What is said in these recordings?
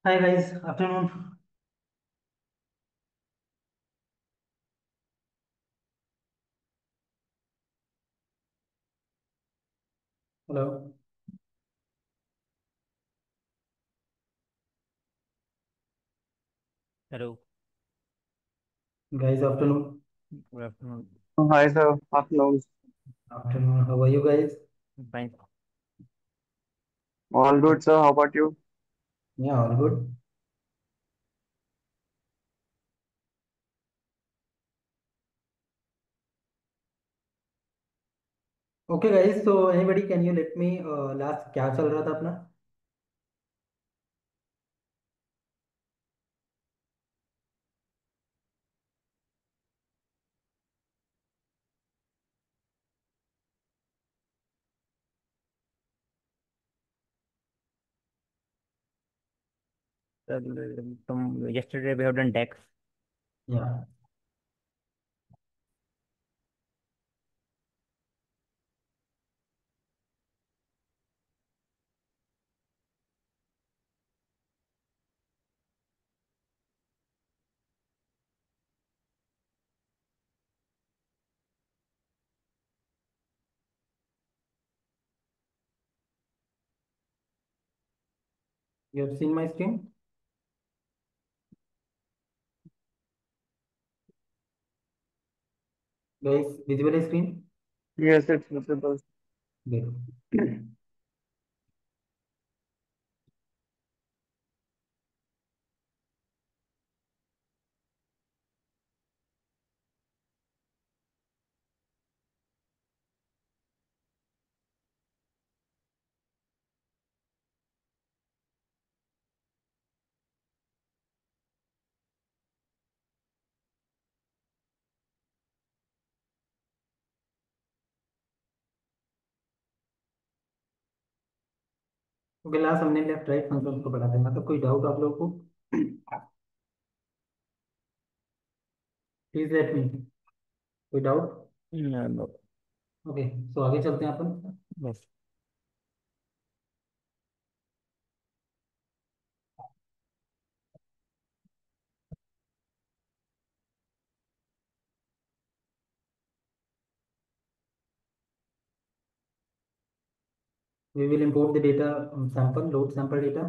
Hi guys, afternoon. Hello, Hello, guys. Afternoon. good afternoon. Hi, sir. Afternoon. Afternoon. How are you guys? Fine. All good, sir. How about you? Yeah, all good. Okay, guys. So anybody, can you let me last क्या चल रहा था अपना? Yesterday we have done DEX. Yeah. You have seen my screen, guys. Visible screen. Yes, it's visible. Good. Okay, last हमने left right function को पढ़ा था। मतलब कोई डाउट आप लोगों को? प्लीज लेट मी। कोई डाउट? No. ओके, तो आगे चलते हैं अपन। Yes. We will import the data sample, load sample data.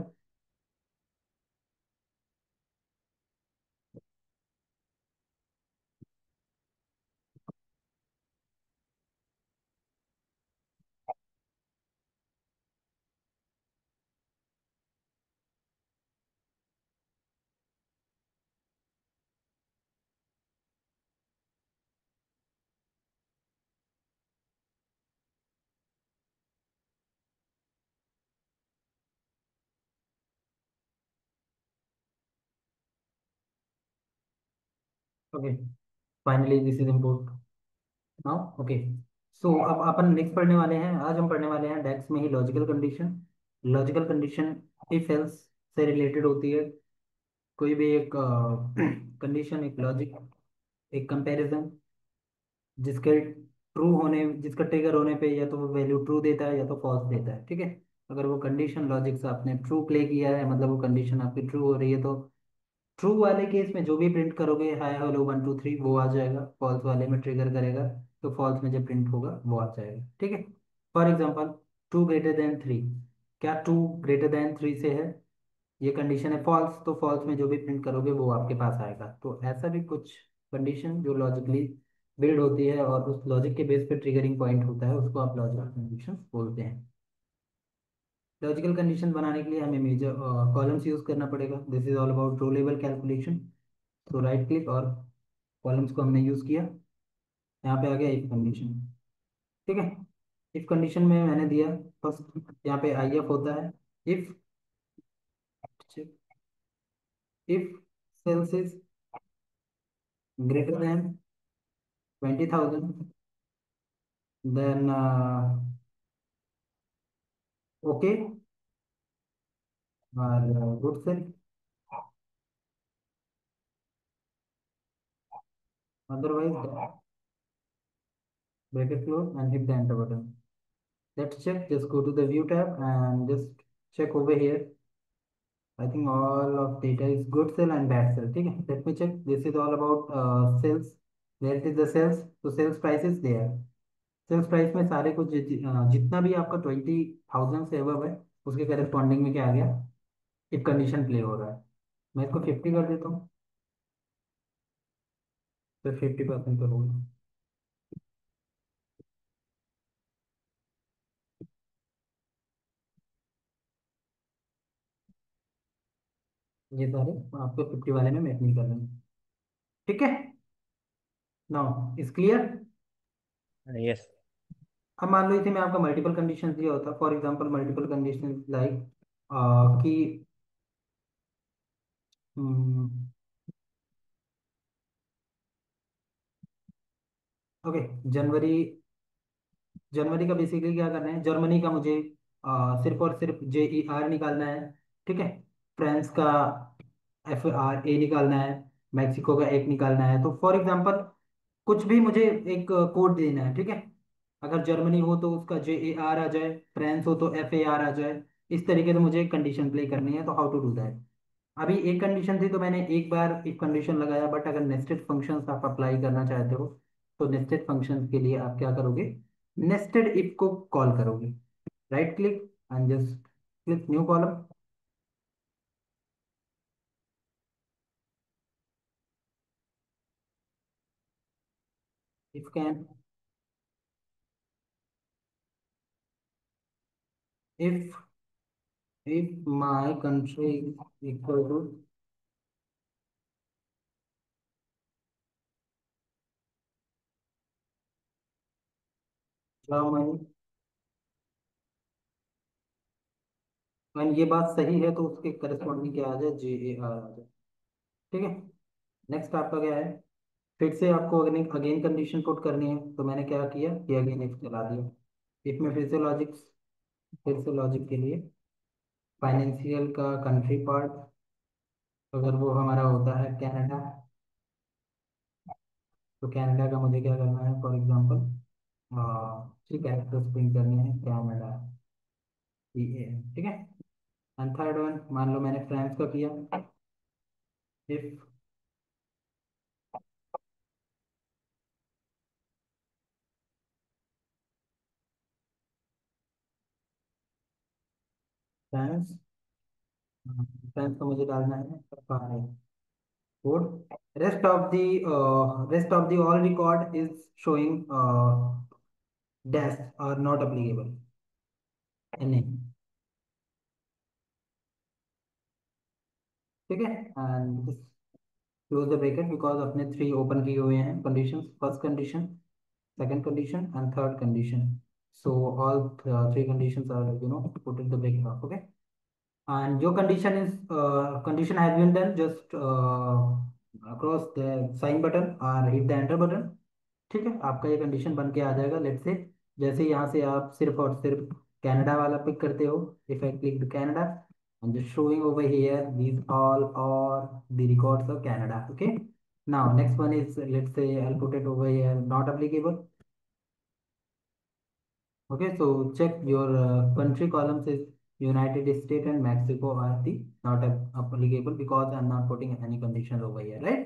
Okay, finally this is import now. Okay, so अब अपन नेक्स्ट पढ़ने वाले हैं। आज हम पढ़ने वाले हैं डेक्स में ही logical condition. Logical condition if else से रिलेटेड होती है। कोई भी एक कंडीशन, एक लॉजिक, एक कंपैरिजन जिसके ट्रू होने, जिसका ट्रिगर होने पे या तो वो वैल्यू ट्रू देता है या तो फॉल्स देता है। ठीक है, अगर वो कंडीशन लॉजिक से आपने ट्रू प्ले किया है, मतलब वो कंडीशन आपकी ट्रू हो रही है, तो ट्रू वाले केस में जो भी प्रिंट करोगे हाय हेलो 1 2 3 वो आ जाएगा। फॉल्स वाले में ट्रिगर करेगा तो फॉल्स में जो प्रिंट होगा वो आ जाएगा। ठीक है, फॉर एग्जांपल 2 ग्रेटर देन 3। क्या 2 ग्रेटर देन 3 से है? ये कंडीशन है फॉल्स, तो फॉल्स में जो भी प्रिंट करोगे वो आपके पास आएगा। तो ऐसा भी कुछ कंडीशन जो लॉजिकली बिल्ड होती है और उस लॉजिक के बेस पे ट्रिगरिंग पॉइंट होता है, उसको आप लॉजिकल कंडीशन बोलते हैं। लॉजिकल कंडीशन बनाने के लिए हमें मेजर कॉलम्स यूज करना पड़ेगा। This is all about row level calculation. तो राइट क्लिक और कॉलम्स को हमने यूज किया। यहाँ पे आ गया इफ कंडीशन। ठीक है, इफ कंडीशन में मैंने दिया फर्स्ट, यहाँ पे आई एफ होता है। If if sales is greater than 20,000, then okay और good sale, otherwise bracket close and hit the enter button. Let's check. Just go to the view tab and just check over here. I think all of data is good sale and bad sale, ठीक है। Let me check, this is all about sales, where it is the sales, तो sales prices there, sales price में सारे कुछ जितना भी आपका 20,000 से अबव है उसके करस्पॉन्डिंग में क्या आ गया, एक कंडीशन प्ले हो रहा है। मैं इसको 50 कर देता हूँ, तो 50% पर होगा। ये सारे आपको 50 वाले में मैच नहीं कर रहे हैं, ठीक है। Now is clear. यस। अब मान लो इसे मैं आपका मल्टीपल कंडीशन दिया होता, for example multiple condition like कि ओके, जनवरी, जनवरी का बेसिकली क्या करना है, जर्मनी का मुझे सिर्फ और सिर्फ JER निकालना है, ठीक है। फ्रांस का FRA निकालना है, मैक्सिको का एक निकालना है। तो फॉर एग्जांपल कुछ भी मुझे एक कोड देना है, ठीक है। अगर जर्मनी हो तो उसका JAR आ जाए, फ्रांस हो तो FAR आ जाए। इस तरीके से मुझे एक कंडीशन प्ले करनी है, तो हाउ टू डू दैट। अभी एक कंडीशन थी तो मैंने एक बार एक कंडीशन लगाया, बट अगर नेस्टेड फंक्शंस आप अप्लाई करना चाहते हो तो नेस्टेड फंक्शंस के लिए आप क्या करोगे, नेस्टेड इफ को कॉल करोगे, right click and just click new column. If can, if my country equal to Germany, when ये बात सही है तो उसके करस्पॉन्डिंग क्या आ जाए, JAR आ जाए, ठीक है। नेक्स्ट आपका क्या है, फिर से आपको अगेन अगेन कंडीशन पुट करनी है, तो मैंने क्या किया कि अगेन इफ चला दिया। इफ में फिर से लॉजिक के लिए फाइनेंशियल का कंट्री पार्ट, अगर वो हमारा होता है कनाडा, तो कनाडा का मुझे क्या करना है, for example three characters print करने हैं, कनाडा CAN, ठीक है। एंड थर्ड वन, मान लो मैंने फ्रांस का किया, इफ फ्रांस, फ्रांस का मुझे डालना है code, rest of the all record is showing dash are not applicable, नहीं, ठीक है। And close the bracket because अपने थ्री ओपन किए हुए हैं condition, first condition, second condition and third condition, so all three conditions are put in the bracket of, okay. And your condition is condition has been done, just across the sign button or hit the enter button, ठीक है। आपका ये condition बन के आ जाएगा, late से जैसे यहाँ से आप सिर्फ और सिर्फ कनाडा वाला पिक करते हो, if I click the Canada and just showing over here these all are the records of Canada, okay. Now next one is, let's say I'll put it over here not applicable. Okay, so check your country column says United States and Mexico are the not applicable because I'm not putting any conditions over here, right?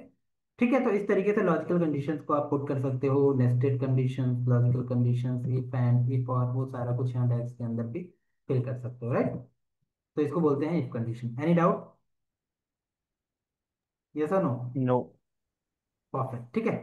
ठीक है, तो इस तरीके से logical conditions को आप put कर सकते हो, nested conditions, logical conditions, if and if और वो सारा कुछ यहाँ टैग्स के अंदर भी फिल कर सकते हो, राइट। तो इसको बोलते हैं if condition. Any doubt, yes और नो? नो। परफेक्ट, ठीक है।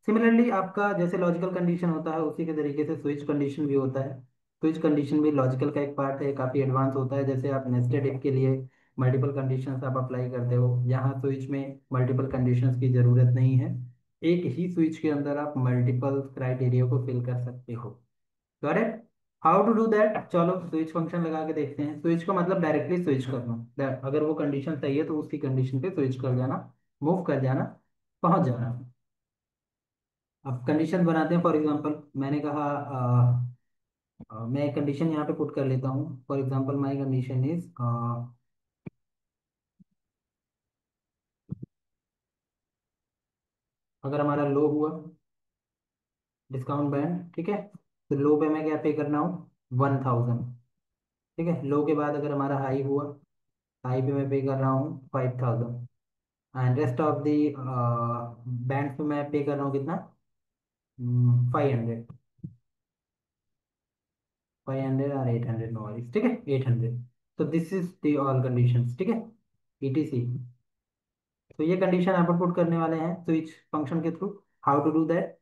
सिमिलरली आपका जैसे लॉजिकल कंडीशन होता है उसी के तरीके से स्विच कंडीशन भी होता है। स्विच कंडीशन भी लॉजिकल का एक पार्ट है, काफ़ी एडवांस होता है। जैसे आप नेस्टेड इफ के लिए मल्टीपल कंडीशंस आप अप्लाई करते हो, यहाँ स्विच में मल्टीपल कंडीशंस की ज़रूरत नहीं है, एक ही स्विच के अंदर आप मल्टीपल क्राइटेरिया को फिल कर सकते हो, correct. How to do that, चलो स्विच फंक्शन लगा के देखते हैं। स्विच का मतलब डायरेक्टली स्विच करना, अगर वो कंडीशन सही है तो उसकी कंडीशन पे स्विच कर जाना, मूव कर जाना, पहुंच जाना। अब कंडीशन बनाते हैं, फॉर एग्जांपल मैंने कहा मैं कंडीशन यहाँ पे पुट कर लेता हूँ, for example my condition is अगर हमारा लो हुआ डिस्काउंट बैंड, ठीक है, तो लो पे मैं क्या पे करना हूँ, 1,000, ठीक है। लो के बाद अगर हमारा हाई हुआ हाई पे मैं पे कर रहा हूँ 5000, and rest of the band पे मैं पे कर रहा हूँ कितना, 500, 500 और 800, नो वरीज, ठीक है, 800। तो this is the all conditions, ठीक है, ETC। तो ये कंडीशन आप पुट करने वाले हैं स्विच फंक्शन के through. How to do that,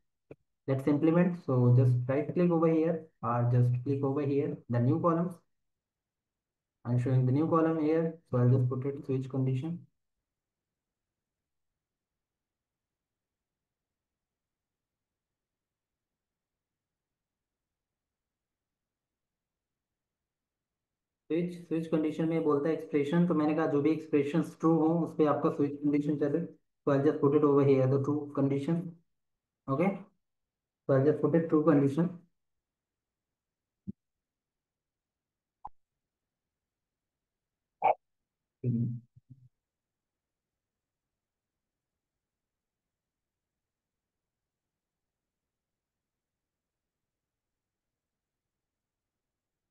let's implement. So just right click over here और just click over here the new columns. I'm showing the new column here, so I'll just put it switch condition. Switch condition में बोलता है expression, तो मैंने कहा जो भी expression true हो उस पे आपका स्विच कंडीशन चले, तो I just put it over here the true condition. Okay, so I'll just put it true condition।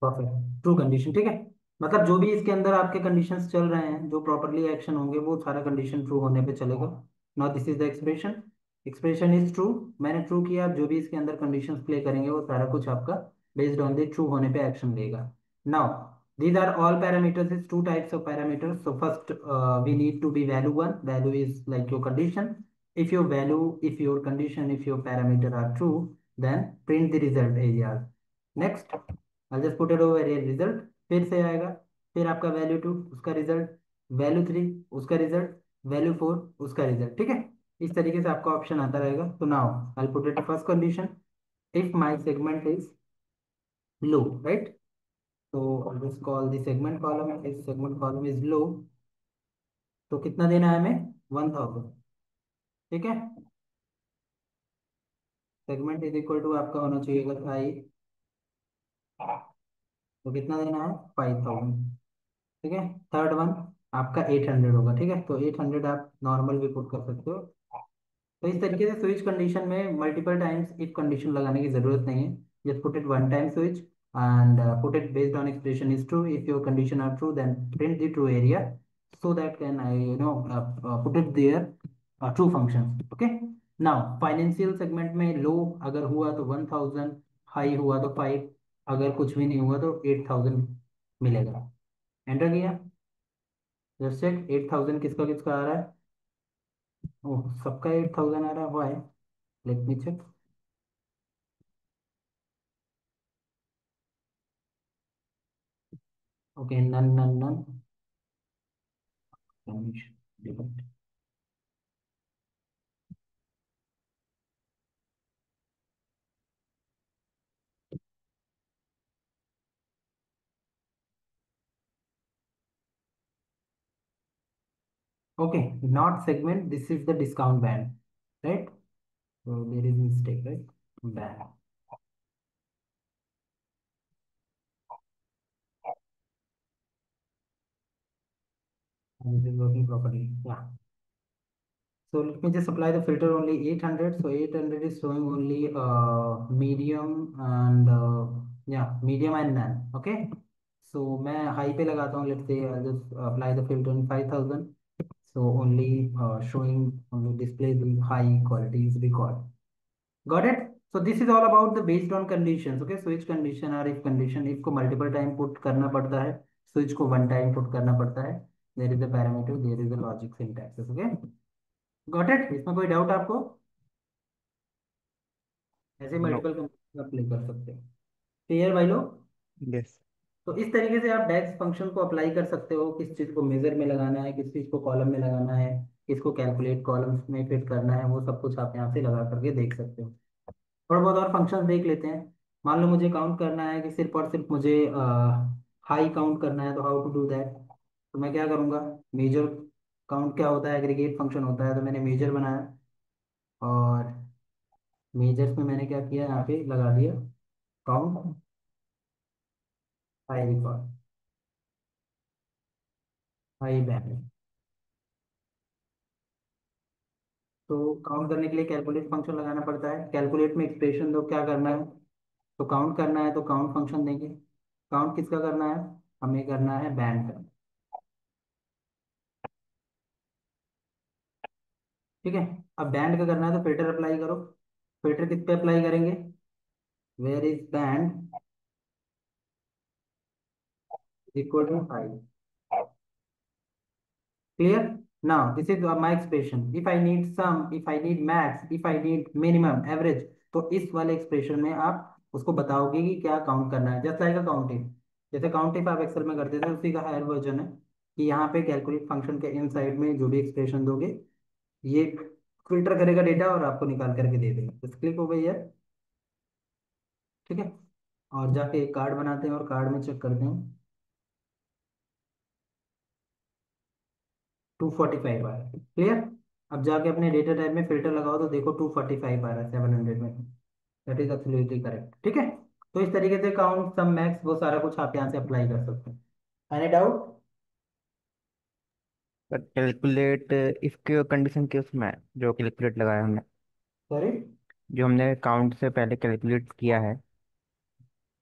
Perfect, true condition, ठीक है। मतलब जो भी इसके अंदर आपके कंडीशंस चल रहे हैं, जो प्रॉपरली एक्शन होंगे वो सारा कंडीशन ट्रू होने पे चलेगा। Now this is the expression, expression is true, मैंने ट्रू किया, आप जो भी इसके अंदर कंडीशंस प्ले करेंगे वो सारा कुछ आपका बेस्ड ऑन द ट्रू होने पे एक्शन लेगा। Now these are all parameters, is two types of parameters. So first we need to be value one, value is like your condition. If your value, if your condition, if your parameter are true, then print the result areas। Next I'll just put it over here result, फिर से आएगा, फिर आपका value to उसका result, value three उसका result, value four उसका result, ठीक है। इस तरीके से आपका ऑप्शन आता रहेगा। तो now I'll put it first condition, if my segment is low, right? So I'll just call the segment column, if segment column is low, तो कितना देना है हमें, 1000, ठीक है। सेगमेंट इज इक्वल टू आपका होना चाहिए भाई, तो कितना देना है, 5000, ठीक है। थर्ड वन आपका 800 होगा, ठीक है, तो 800 आप नॉर्मल भी पुट कर सकते हो। तो इस तरीके से स्विच कंडीशन में मल्टीपल टाइम्स इफ कंडीशन लगाने की जरूरत नहीं है, just put it one time switch and put it based on expression is true, if your condition are true then print the true area, so that can I put it there true functions, okay। now financial segment में लो अगर हुआ तो 1000, high हुआ तो 5, अगर कुछ भी नहीं हुआ तो 8000 मिलेगा। एंटर किया, जस्ट चेक 8000 किसका किसका आ रहा है, ओह सबका 8000 आ रहा है, why, let me check. Okay, none none none, okay, not segment, this is the discount band, right? So there is mistake, right? Band, and it is working properly, yeah। So let me just apply the filter only 800. So 800 is showing only medium and yeah, medium and none. Okay. So मैं high पे लगाता हूँ. Let's say I'll just apply the filter in 5000. So only showing, only display the high quality is record. Got it? So this is all about the based on conditions. Okay, switch condition or if condition, if को multiple time put करना पड़ता है, switch को one time put करना पड़ता है. There is a parameter, there is a logic syntax. Okay. Got it, इसमें कोई डाउट आपको, ऐसे No. मल्टीपल कंडीशन अप्लाई कर सकते हैं। क्लियर भाई लोग। Yes. तो इस तरीके से आप डेक्स फंक्शन को अप्लाई कर सकते हो, किस चीज़ को मेजर में लगाना है, किस चीज़ को कॉलम में लगाना है, किसको कैलकुलेट कॉलम्स में फिट करना है, वो सब कुछ आप यहाँ से लगा करके देख सकते हो। थोड़ा बहुत और फंक्शंस देख लेते हैं। मान लो मुझे काउंट करना है कि सिर्फ और सिर्फ मुझे हाई काउंट करना है, तो हाउ टू डू दैट। तो मैं क्या करूँगा, मेजर काउंट क्या होता है, एग्रीगेट फंक्शन होता है, तो मैंने मेजर बनाया और मेजर्स में मैंने क्या किया, यहाँ पे लगा दिया count high record, high band. तो काउंट करने के लिए कैलकुलेट फंक्शन लगाना पड़ता है, कैलकुलेट में एक्सप्रेशन दो क्या करना है, तो काउंट करना है तो काउंट फंक्शन देंगे। काउंट किसका करना है, हमें करना है बैंड का, ठीक है। अब बैंड का करना है तो फिल्टर अप्लाई करो। फिल्टर किस पे अप्लाई करेंगे? Where is band equal to 5। Clear? Now, this is my expression. If I need sum, if I need max, if I need minimum, average, तो इस वाले एक्सप्रेशन में आप उसको बताओगे कि क्या काउंट करना है। Just like a count if, जैसे काउंट इफ आप एक्सेल में करते थे उसी का हायर वर्जन है कि यहाँ पे कैलकुलेट फंक्शन के इन साइड में जो भी एक्सप्रेशन दोगे ये फिल्टर करेगा डेटा और आपको निकाल करके दे देगा। बस क्लिक हो गई है। ठीक है। और जाके एक कार्ड बनाते हैं और कार्ड में चेक करते हैं। 245 आ रहा है। क्लियर? अब जाके अपने डेटा टाइप में फिल्टर लगाओ तो देखो 245 आ रहा है 700 में। That is absolutely correct. ठीक है। तो इस तरीके से काउंट सम मैक्स वो सारा कुछ आप यहाँ से अप्लाई कर सकते हैं। Any doubt? पर कैलकुलेट इफ की कंडीशन के उसमें जो कैलकुलेट लगाया हमने, सॉरी। जो हमने काउंट से पहले कैलकुलेट किया है,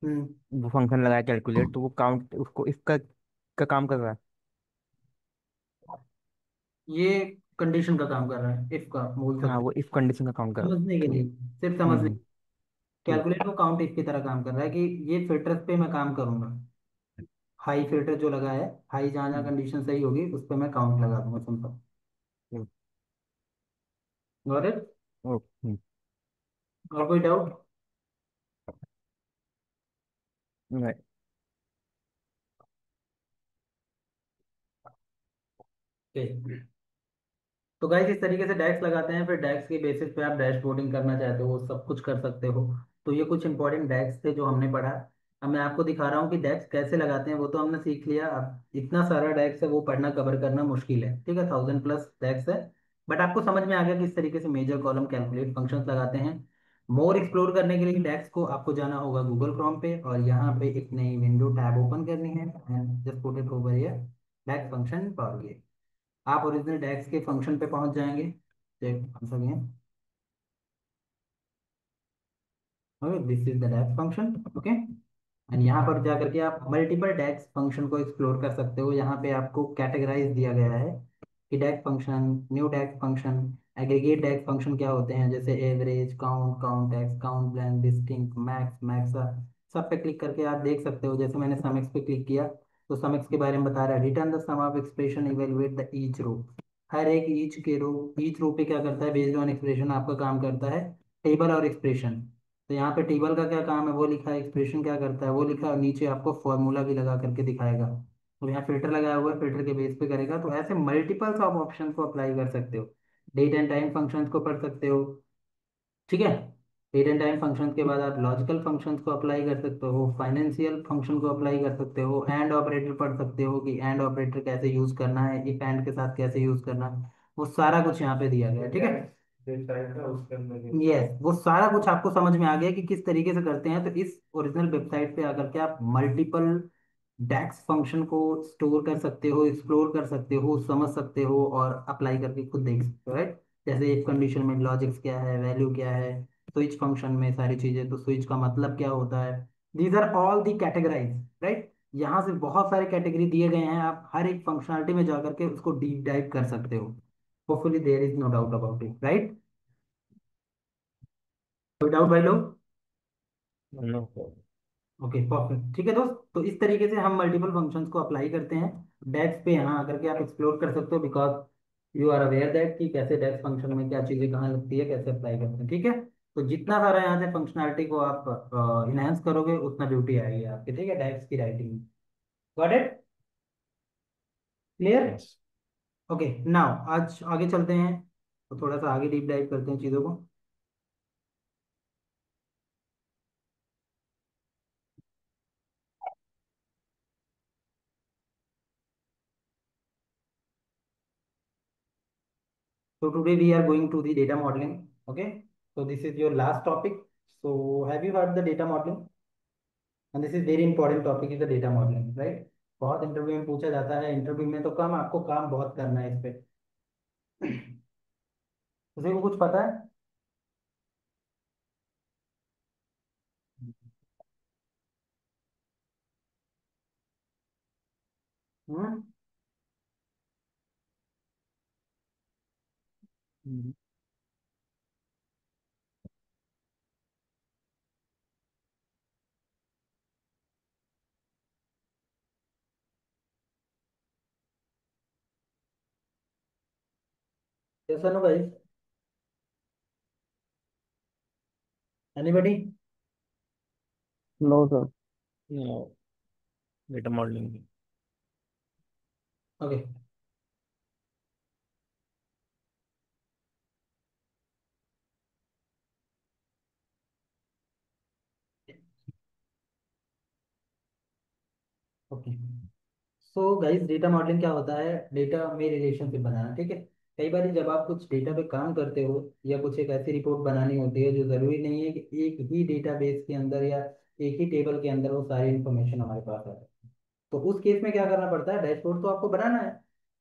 हम्म। वो फंक्शन लगाया कैलकुलेट, तो वो काउंट उसको इफ का काम कर रहा है। ये कंडीशन का काम कर रहा है, इफ का बोल हाँ, सकते वो इफ कंडीशन का काम कर हैं। रहा है। समझने के लिए, ठीक। सिर्फ समझने। ठीक। कैलकुलेट को काउंट इफ की तरह काम कर रहा है कि ये फिल्टर्स पे मैं काम करूंगा। हाई फिल्टर जो लगा है, हाई जहाँ जहाँ हम्म, कंडीशन सही होगी उस पर मैं काउंट लगा दूंगा, सिंपल। ठीक। Got it? ओके। और कोई डाउट? नहीं। तो गाइस इस तरीके से डैक्स लगाते हैं, फिर डैक्स के बेसिस पे आप डैशबोर्डिंग करना चाहते हो सब कुछ कर सकते हो। तो ये कुछ इंपॉर्टेंट डैक्स थे जो हमने पढ़ा। अब मैं आपको दिखा रहा हूँ कि डैक्स कैसे लगाते हैं, वो तो हमने सीख लिया। अब इतना सारा डैक्स है वो पढ़ना कवर करना मुश्किल है। ठीक है, 1000+ डैक्स है। बट आपको समझ में आ गया किस तरीके से मेजर कॉलम कैलकुलेट फंक्शंस लगाते हैं। मोर एक्सप्लोर करने के लिए डैक्स को आपको जाना होगा गूगल क्रोम पे और यहाँ पे एक नई विंडो टैब ओपन करनी है and just put it over here, DAX function पाओगे। आप ओरिजिनल डेक्स के फंक्शन पे पहुंच जाएंगे। Check once again। Okay, this is the DAX function. Okay. And यहाँ पर जा करके आप मल्टीपल डेक्स फंक्शन को एक्सप्लोर कर सकते हो। यहाँ पे आपको कैटेगराइज दिया गया है कि डेक्स फंक्शन, न्यू डेक्स फंक्शन, एग्रीगेट डेक्स फंक्शन क्या होते हैं, जैसे average, count, count x, count blend, distinct, max, max. सब पे क्लिक करके आप देख सकते हो। जैसे मैंने सम एक्स पे क्लिक किया तो सम एक्स के बारे में बता रहा है, return the sum of expression, evaluate the each row. हर एक ईच के रो, ईच रो पे क्या करता है, बेस्ड ऑन एक्सप्रेशन आपका काम करता है, टेबल और एक्सप्रेशन। तो यहाँ पे टेबल का क्या काम है वो लिखा है, एक्सप्रेशन क्या करता है वो लिखा है, और नीचे आपको फॉर्मूला भी लगा करके दिखाएगा। तो यहाँ फिल्टर लगाया हुआ है, फिल्टर के बेस पे करेगा। तो ऐसे मल्टीपल्स ऑफ ऑप्शन को अप्लाई कर सकते हो। डेट एंड टाइम फंक्शंस को पढ़ सकते हो। ठीक है। डेट एंड टाइम फंक्शंस के बाद आप लॉजिकल फंक्शंस को अप्लाई कर सकते हो, फाइनेंशियल फंक्शन को अप्लाई कर सकते हो, एंड ऑपरेटर पढ़ सकते हो कि एंड ऑपरेटर कैसे यूज करना है, इफ एंड के साथ कैसे यूज करना है। वो सारा कुछ यहाँ पे दिया गया है। ठीक है। यस, वो सारा कुछ आपको समझ में आ गया कि किस तरीके से करते हैं। तो इस ओरिजिनल वेबसाइट पे आकर के आप मल्टीपल डैक्स फंक्शन को स्टोर कर सकते हो, एक्सप्लोर कर सकते हो, समझ सकते हो और अप्लाई करके खुद देख सकते हो, राइट। जैसे इफ कंडीशन में लॉजिक्स क्या है, वैल्यू क्या है, स्विच फंक्शन में सारी चीजें, तो स्विच का मतलब क्या होता है। These are all the categorise, right. यहाँ से बहुत सारे कैटेगरी दिए गए हैं, आप हर एक फंक्शनलिटी में जाकर के उसको डीप डाइव कर सकते हो। Hopefully there is no doubt about it, right. कोई डाउट भाई लोग? नो। Okay perfect. ठीक है दोस्त, तो इस तरीके से हम मल्टीपल फंक्शंस को अप्लाई करते हैं। डेक्स पे यहाँ आकर के आप एक्सप्लोर कर सकते हो, because you are aware that कि कैसे डेक्स फंक्शन में क्या चीज़ें कहाँ लगती है, कैसे अप्लाई करते हैं। ठीक है। तो जितना सारा यहाँ से फंक्शनैलिटी को आप इनहेंस करोगे उतना ब्यूटी आएगी आपकी। ठीक है, डेक्स की writing. Got it? Clear? Yes. Okay. Now आज आगे चलते हैं, तो थोड़ा सा आगे डीप डाइव करते हैं चीज़ों को। So today we are going to the data modeling. Okay. So this is your last topic. So have you heard the data modeling? And this is very important topic is the data modeling, right? बहुत interview में पूछा जाता है, interview में तो कम, आपको काम बहुत करना है इस पे। किसी को कुछ पता है? हम्म। हम्म, कैसा नो भाई? Anybody? No sir. Data modelling. Okay. Okay. So guys, data modelling क्या होता है? डेटा में रिलेशनशिप बनाना, ठीक है। कई बार जब आप कुछ डेटा पे काम करते हो या कुछ एक ऐसी रिपोर्ट बनानी होती है, जो जरूरी नहीं है कि एक ही डेटाबेस के अंदर या एक ही टेबल के अंदर वो सारी इन्फॉर्मेशन हमारे पास आ जाए। तो उस केस में क्या करना पड़ता है? डैशबोर्ड तो आपको बनाना है,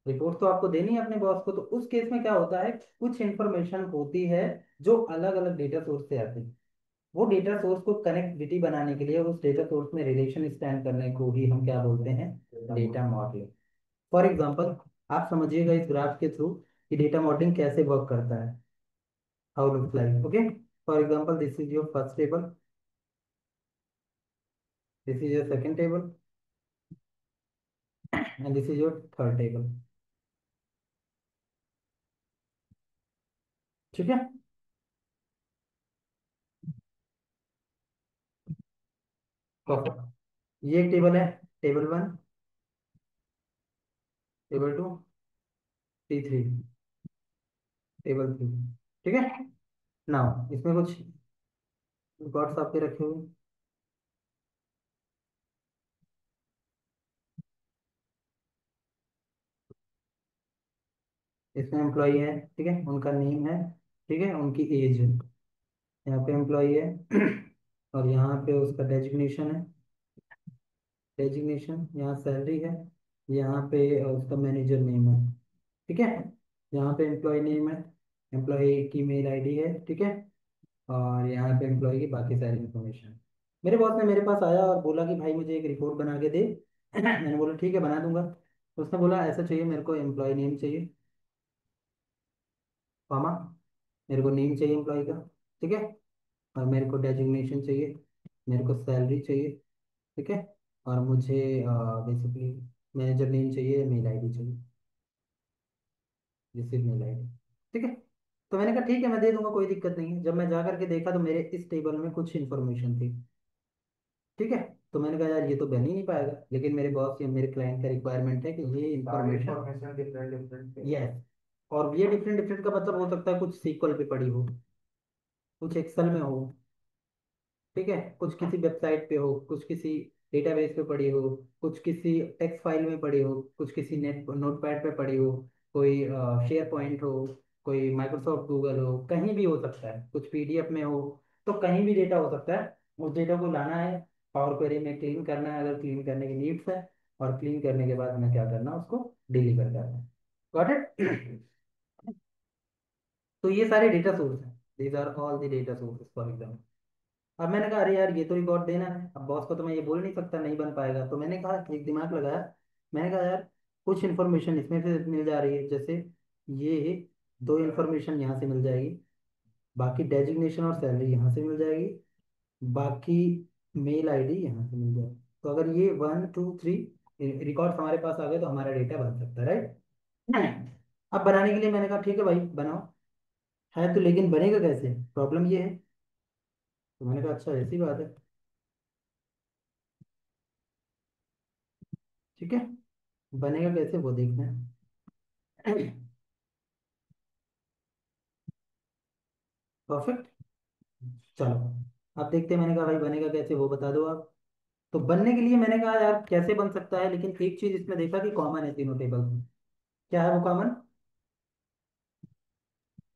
रिपोर्ट तो आपको देनी है अपने बॉस को। तो उस केस में क्या होता है, कुछ इन्फॉर्मेशन होती है जो अलग अलग डेटा सोर्स से आती है। वो डेटा सोर्स को कनेक्टिविटी बनाने के लिए, उस डेटा सोर्स में रिलेशन स्टैंड करने को ही हम क्या बोलते हैं? Data modelling. फॉर एग्जाम्पल, आप समझिएगा इस ग्राफ के थ्रू कि डेटा मॉडलिंग कैसे वर्क करता है। How looks like, okay. For example, this is your first table, this is your second table, and this is your third table. ठीक है। Perfect. ये एक टेबल है, table one, table two, T3, table three. ठीक है। Now इसमें कुछ records आपके रखे हुए। इसमें एम्प्लॉई है, ठीक है, उनका नेम है, ठीक है, उनकी एज है। यहाँ पे एम्प्लॉई है और यहाँ पे उसका डेजिग्नेशन है, डेजिग्नेशन, यहाँ सैलरी है, यहाँ पे उसका मैनेजर नेम है। ठीक है। यहाँ पे एम्प्लॉय नेम है, एम्प्लॉय की मेल आईडी है, ठीक है। और यहाँ पे एम्प्लॉय की बाकी सारी इन्फॉर्मेशन। मेरे बॉस ने मेरे पास आया और बोला कि भाई मुझे एक रिपोर्ट बना के दे। मैंने बोला ठीक है, बना दूंगा। तो उसने बोला ऐसा चाहिए, मेरे को एम्प्लॉय नेम चाहिए, कॉमा, मेरे को नेम चाहिए एम्प्लॉय का, ठीक है, और मेरे को डेजिग्नेशन चाहिए, मेरे को सैलरी चाहिए, ठीक है, और मुझे बेसिकली मैनेजर नेम चाहिए, मेल आईडी चाहिए, रिसीव मेल आईडी। ठीक है। तो मैंने कहा ठीक है, मैं दे दूंगा, कोई दिक्कत नहीं है। जब मैं जा करके देखा तो मेरे इस टेबल में कुछ इन्फॉर्मेशन थी। ठीक है। तो मैंने कहा यार ये तो बन ही नहीं पाएगा, लेकिन मेरे बॉस या मेरे क्लाइंट का रिक्वायरमेंट है कि ये इन्फॉर्मेशन डिफरेंट डिफरेंट, यस। और ये डिफरेंट डिफरेंट का मतलब हो सकता है कुछ सीक्वल पे पड़ी हो, कुछ एक्सेल में हो, ठीक है, कुछ किसी वेबसाइट पे हो, कुछ किसी डेटाबेस पे पड़ी हो, कुछ किसी टेक्स्ट फाइल में पड़ी हो, कुछ किसी नेट नोटपैड पे पड़ी हो, कोई शेयर पॉइंट हो, कोई माइक्रोसॉफ्ट गूगल हो, कहीं भी हो सकता है, कुछ पीडीएफ में हो। तो कहीं भी डेटा हो सकता है। उस डेटा को लाना है, पावर क्वेरी में क्लीन करना है अगर क्लीन करने की नीड्स है, और क्लीन करने के बाद हमें क्या करना है, उसको डिलीवर करना है। Got it? तो ये सारे डेटा सोर्स हैं, these are all the data sources for example. अब मैंने कहा अरे यार ये तो रिकॉर्ड देना है, अब बॉस को तो मैं ये बोल नहीं सकता नहीं बन पाएगा। तो मैंने कहा, एक दिमाग लगाया, मैंने कहा यार कुछ इन्फॉर्मेशन इसमें से मिल जा रही है, जैसे ये दो इन्फॉर्मेशन यहाँ से मिल जाएगी, बाकी डेजिग्नेशन और सैलरी यहाँ से मिल जाएगी, बाकी मेल आईडी यहाँ से मिल जाएगी। तो अगर ये 1 2 3 रिकॉर्ड हमारे पास आ गए तो हमारा डेटा बन सकता है, राइट? अब बनाने के लिए मैंने कहा ठीक है भाई बनाओ। है तो, लेकिन बनेगा कैसे, प्रॉब्लम ये है। तो मैंने कहा अच्छा ऐसी बात है, ठीक है, बनेगा कैसे वो देखना है। परफेक्ट। चलो अब देखते हैं। मैंने कहा भाई बनेगा कैसे वो बता दो आप। तो बनने के लिए मैंने कहा यार कैसे बन सकता है, लेकिन एक चीज इसमें देखा कि कॉमन है तीनों टेबल में। क्या है वो कॉमन?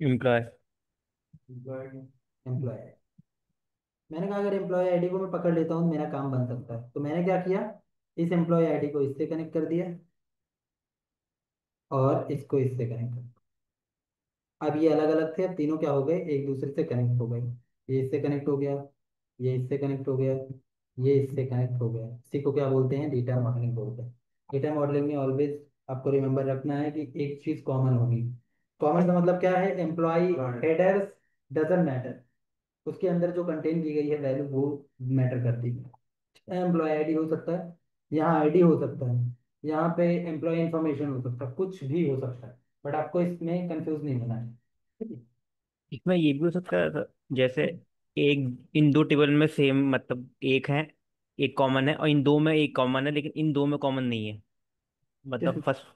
एम्प्लॉय। एम्प्लॉय। मैंने कहा अगर एम्प्लॉय आईडी को मैं पकड़ लेता हूँ तो मेरा काम बन सकता है। तो मैंने क्या किया, इस एम्प्लॉय आईडी को इससे कनेक्ट कर दिया और इसको इससे कनेक्ट कर। अब ये अलग अलग थे, अब तीनों क्या हो गए, एक दूसरे से कनेक्ट हो गए। ये इससे कनेक्ट हो गया, ये इससे कनेक्ट हो गया, ये इससे कनेक्ट हो गया। इसी को क्या बोलते हैं, डेटा मॉडलिंग बोलते हैं। डेटा मॉडलिंग में ऑलवेज आपको रिमेंबर रखना है कि एक चीज कॉमन होगी। कॉमन का मतलब क्या है, एम्प्लॉय हेडर्स डजंट मैटर, उसके अंदर जो कंटेन की गई है वैल्यू वो मैटर करती है। एम्प्लॉय आईडी हो सकता है, यहाँ आईडी हो सकता है, यहाँ पे एम्प्लॉय इंफॉर्मेशन हो सकता है, कुछ भी हो सकता है, बट आपको इसमें कंफ्यूज नहीं होना है, ठीक है? इसमें ये भी हो सकता है सर, जैसे एक इन दो टेबल में सेम मतलब एक है, एक कॉमन है, और इन दो में एक कॉमन है लेकिन इन दो में कॉमन नहीं है, मतलब किस- फर्स्ट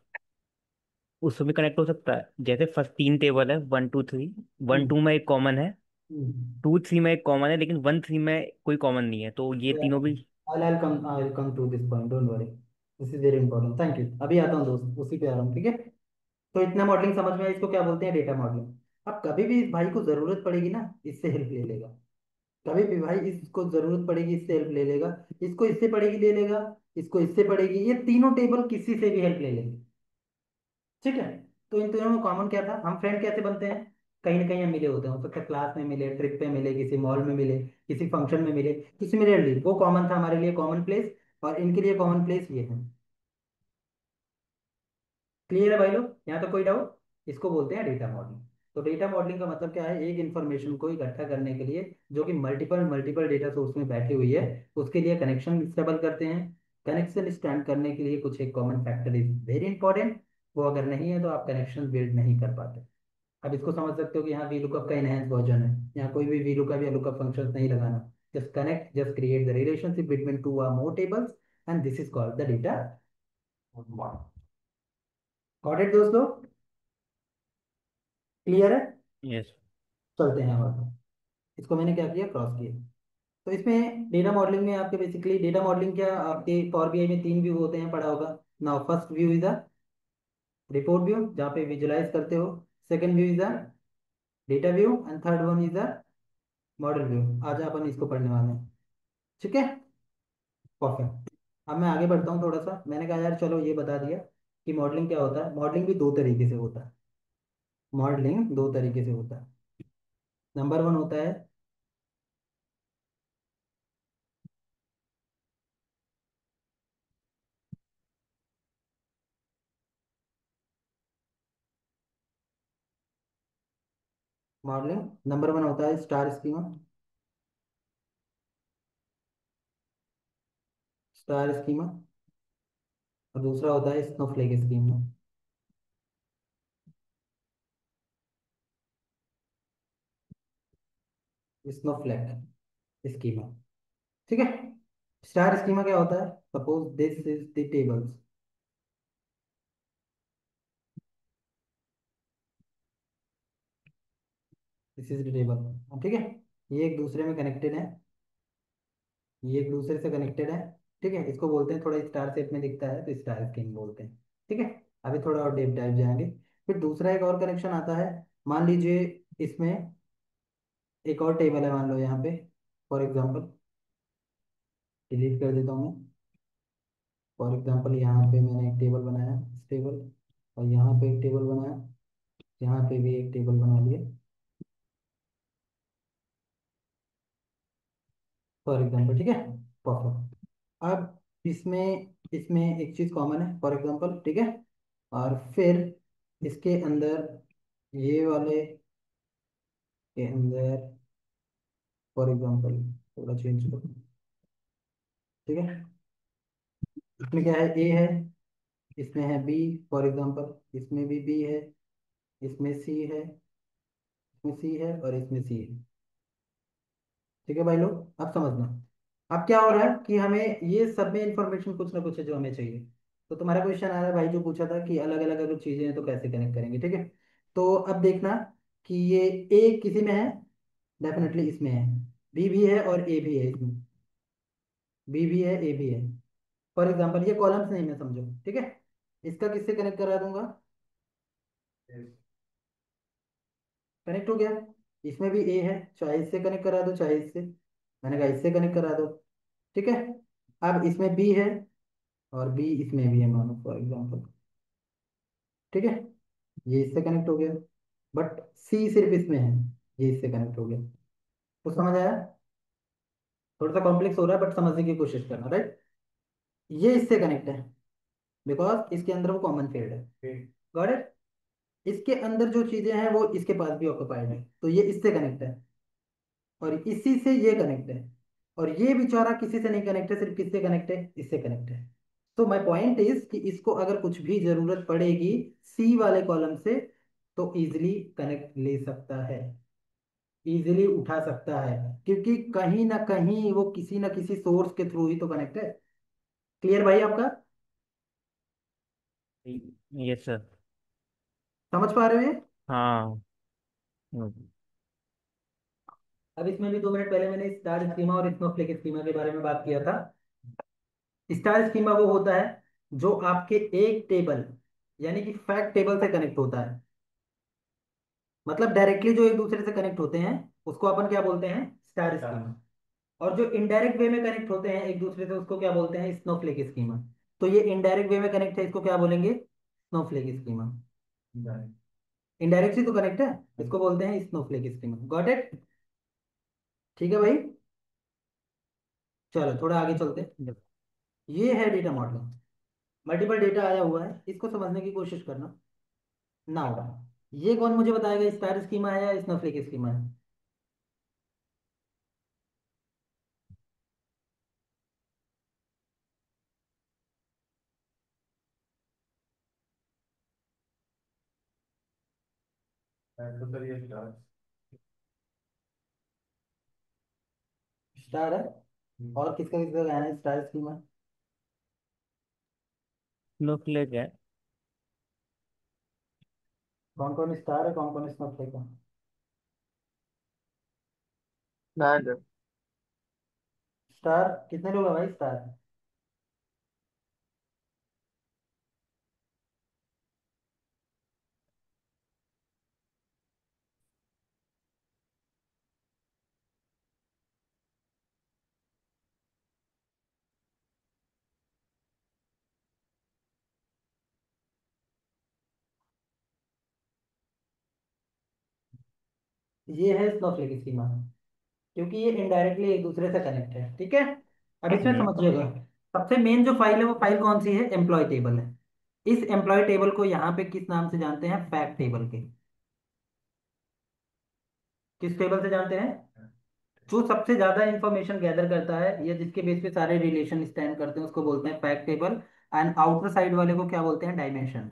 उसमें भी कनेक्ट हो सकता है। जैसे फर्स्ट तीन टेबल है, 1 2 3, वन हम्म, टू में एक कॉमन है, हम्म। 2 3 में एक कॉमन है, लेकिन 1 3 में कोई कॉमन नहीं है, तो ये तीनों भी। I'll come to this point, don't worry. This is very important. Thank you. अभी आता हूँ दोस्त, उसी पे आ रहा हूँ, ठीक है? तो इतना मॉडलिंग समझ में आया, इसको क्या बोलते हैं, डेटा मॉडलिंग। अब कभी भी इस भाई को जरूरत पड़ेगी ना, इससे हेल्प ले लेगा। कभी भी भाई इसको जरूरत पड़ेगी, इससे हेल्प ले लेगा। इसको इससे पड़ेगी, ले लेगा। इसको इससे पड़ेगी, ये तीनों टेबल किसी से भी हेल्प ले लेंगे, ठीक है? तो इन तीनों में कॉमन क्या था, हम फ्रेंड कैसे बनते हैं, कहीं ना कहीं हम मिले होते हैं, हो सकता है क्लास में मिले, ट्रिप पे मिले, किसी मॉल में मिले, किसी फंक्शन में मिले, तो सिमिलरली वो कॉमन था हमारे लिए, कॉमन प्लेस, और इनके लिए कॉमन प्लेस ये है। क्लियर है भाई लोग, यहाँ तक कोई डाउट? इसको बोलते हैं डेटा मॉडलिंग। तो डेटा मॉडलिंग का मतलब क्या है, एक इंफॉर्मेशन को इकट्ठा करने के लिए, जो कि मल्टीपल मल्टीपल डेटा सोर्स में बैठी हुई है, उसके लिए कनेक्शन स्टेबल करते हैं। कनेक्शन स्टैंड करने के लिए कुछ एक common factor is very important, वो अगर नहीं है तो आप कनेक्शन बिल्ड नहीं कर पाते। अब इसको समझ सकते हो कि यहाँ वीलुकअप का इनहेंस वर्जन है, यहाँ कोई भी वीलुकअप या लुकअप फंक्शंस नहीं लगाना। Just connect, just create the relationship between two और more tables, and this is called the data model. Got it दोस्तों? क्लियर है? यस। चलते हैं और इसको मैंने क्या किया, क्रॉस किया। तो इसमें डेटा मॉडलिंग में आपके बेसिकली डेटा मॉडलिंग क्या, आपके पावर बीआई में तीन व्यू होते हैं, पढ़ा होगा। Now first view is the report view, जहाँ पे विजुलाइज करते हो। Second view is the data view, and third one is the model view. आज अपन इसको पढ़ने वाले हैं, ठीक है? परफेक्ट। अब मैं आगे बढ़ता हूँ थोड़ा सा, मैंने कहा यार चलो ये बता दिया कि मॉडलिंग क्या होता है। मॉडलिंग भी दो तरीके से होता है, मॉडलिंग दो तरीके से होता है। नंबर वन होता है मॉडलिंग, नंबर वन होता है स्टार स्कीमा। Star schema. और दूसरा होता है स्नोफ्लेक स्कीमा। स्नोफ्लेक स्कीमा, ठीक है? स्टार स्कीमा क्या होता है, suppose this is the tables, this is the table, ठीक है? ये एक दूसरे में कनेक्टेड है, ये एक दूसरे से कनेक्टेड है, ठीक है? इसको बोलते हैं, थोड़ा स्टार शेप में दिखता है तो स्टार स्कीम बोलते हैं, ठीक है? अभी थोड़ा और डीप डाइव जाएंगे। फिर दूसरा एक और कनेक्शन आता है, मान लीजिए इसमें एक और टेबल है, मान लो यहाँ पे, फॉर एग्जांपल डिलीट कर देता हूँ मैं। फॉर एग्जांपल यहाँ पे मैंने एक टेबल बनाया, इस टेबल, और यहाँ पे एक टेबल बनाया, यहाँ पे भी एक टेबल बना लिया, फॉर एग्जांपल, ठीक है? परफेक्ट। अब इसमें इसमें एक चीज़ कॉमन है, फॉर एग्जांपल, ठीक है? और फिर इसके अंदर ये वाले के अंदर, फॉर एग्जांपल थोड़ा चेंज करो, ठीक है? इसमें क्या है, ए है, इसमें है बी, फॉर एग्जांपल इसमें भी बी है, इसमें सी है, इसमें सी है, और इसमें सी है, ठीक है भाई लोग? अब समझना, अब क्या हो रहा है कि हमें ये सब में इंफॉर्मेशन कुछ ना कुछ है जो हमें चाहिए। तो तुम्हारा क्वेश्चन आ रहा है भाई, जो पूछा था कि अलग अलग अगर चीजें हैं तो कैसे कनेक्ट करेंगे, ठीक है? तो अब देखना कि ये ए किसी में है, डेफिनेटली इसमें है, बी भी है और ए भी है इसमें, बी भी है, ए भी है। फॉर एग्जाम्पल ये कॉलम्स नहीं मैं, समझो, ठीक है? इसका किससे कनेक्ट करा दूंगा, कनेक्ट हो गया। इसमें भी ए है, चाहे इससे कनेक्ट करा दो चाहे इससे, मैंने कहा इससे कनेक्ट करा दो, ठीक है? अब इसमें बी है, और बी इसमें भी है, मानो फॉर एग्जाम्पल, ठीक है? ये इससे कनेक्ट हो गया, बट सी सिर्फ इसमें है, ये इससे कनेक्ट हो गया। तो समझ आया? थोड़ा सा कॉम्प्लेक्स हो रहा है बट समझने की कोशिश करना, राइट? ये इससे कनेक्ट है बिकॉज इसके अंदर वो कॉमन फील्ड है, गॉट इट? इसके अंदर जो चीजें हैं वो इसके पास भी ऑक्युपाइड है, तो ये इससे कनेक्ट है और इसी से ये कनेक्ट है, और ये बेचारा किसी से नहीं कनेक्ट है, सिर्फ किससे कनेक्ट है, इससे कनेक्ट है। तो माय पॉइंट इज कि इसको अगर कुछ भी जरूरत पड़ेगी सी वाले कॉलम से, तो इजिली कनेक्ट ले सकता है, इजिली उठा सकता है, क्योंकि कहीं ना कहीं वो किसी ना किसी सोर्स के थ्रू ही तो कनेक्ट है। क्लियर भाई आपका? Yes sir. समझ पा रहे हो ये? हाँ। अब इसमें भी 2 मिनट पहले मैंने स्टार स्कीमा और स्नोफ्लेक स्कीमा के बारे में बात किया था। स्टार स्कीमा वो होता है जो आपके एक टेबल यानी कि फैक्ट टेबल से कनेक्ट होता है, मतलब डायरेक्टली जो एक दूसरे से कनेक्ट होते हैं उसको अपन क्या बोलते हैं, स्टार स्कीमा। और जो इनडायरेक्ट वे में कनेक्ट होते हैं एक दूसरे से उसको क्या बोलते हैं, स्नोफ्लेक स्कीमा। तो ये इनडायरेक्ट वे में कनेक्ट है, इसको क्या बोलेंगे, स्नोफ्लेक स्कीमा। इनडायरेक्टली तो कनेक्ट है, इसको बोलते हैं स्नोफ्लेक स्कीमा। Got it? ठीक है भाई, चलो थोड़ा आगे चलते हैं। ये है डेटा मॉडलिंग, मल्टीपल डेटा आया हुआ है, इसको समझने की कोशिश करना। नाउ ये कौन मुझे बताएगा, स्टार स्कीमा है या स्नोफ्लेक स्कीमा है? स्टार है। और किसका किसका कहना है स्टार स्कीमा? स्नोफ्लेक है। कौन कौन स्टार है, कौन कौन स्नोफ्लेक है? बैड। स्टार कितने लोग हैं भाई, स्टार? ये है स्नोफ्लेक स्कीमा, क्योंकि ये इनडायरेक्टली एक दूसरे से कनेक्ट है। ठीक है, अब इसमें हम्म। समझिएगा, सबसे मेन जो फाइल है वो फाइल कौन सी है, एम्प्लॉय टेबल है। इस एम्प्लॉय टेबल को यहाँ पे किस नाम से जानते हैं, फैक्ट टेबल के। किस टेबल से जानते हैं? जो सबसे ज्यादा इंफॉर्मेशन गैदर करता है या जिसके बेस पे सारे रिलेशन स्टैंड करते हैं उसको बोलते हैं fact table. And outer side वाले को क्या बोलते हैं, dimension.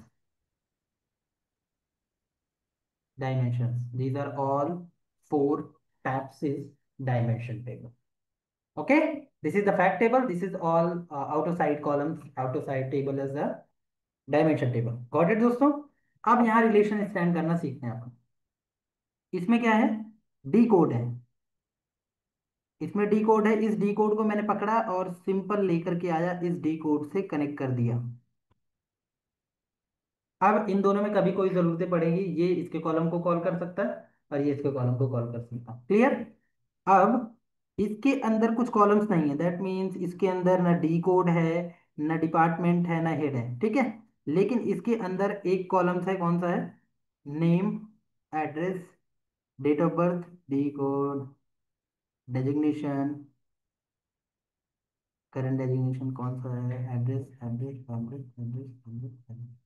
Dimensions, these are all 4 types is dimension table. Okay, this is the fact table, this is all outer side columns, outer side table is the dimension table. Got it दोस्तों? अब यहाँ relation stand करना सीखते हैं अपन। इसमें क्या है, D code है, इसमें डी कोड है। इस डी कोड को मैंने पकड़ा और सिंपल लेकर के आया, इस डी कोड से कनेक्ट कर दिया। अब इन दोनों में कभी कोई जरूरत पड़ेगी, ये इसके कॉलम को कॉल कर सकता है और ये इसके कॉलम को कॉल कर सकता है। क्लियर? अब इसके अंदर कुछ कॉलम्स नहीं है, दैट मीन्स इसके अंदर ना डी कोड है, ना डिपार्टमेंट है, ना हेड है। ठीक है, लेकिन इसके अंदर एक कॉलम्स है, कौन सा है, name, address, date of birth, D code, designation, current designation कौन सा है, address address address address address,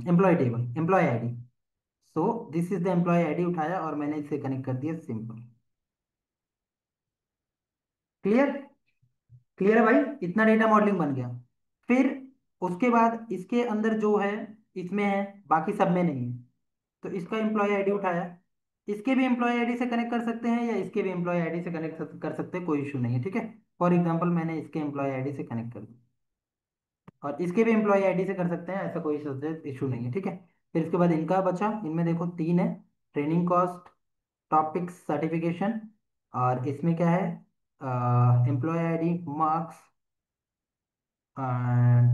employee table, employee ID. So this is the employee ID, उठाया और मैंने इसे कनेक्ट कर दिया, सिंपल। क्लियर? क्लियर है भाई, इतना डेटा मॉडलिंग बन गया। फिर उसके बाद इसके अंदर जो है, इसमें है, बाकी सब में नहीं है। तो इसका एम्प्लॉय आईडी उठाया, इसके भी एम्प्लॉय आईडी से कनेक्ट कर सकते हैं या इसके भी एम्प्लॉय आईडी से कनेक्ट कर सकते हैं, कोई इशू नहीं है। ठीक है, फॉर एग्जाम्पल मैंने इसके एम्प्लॉय आईडी से कनेक्ट कर दिया और इसके भी एम्प्लॉय आईडी से कर सकते हैं, ऐसा कोई इशू नहीं है। ठीक है, फिर इसके बाद इनका बचा, इनमें देखो 3 है, ट्रेनिंग कॉस्ट, टॉपिक्स, सर्टिफिकेशन, और इसमें क्या है, employee ID, marks,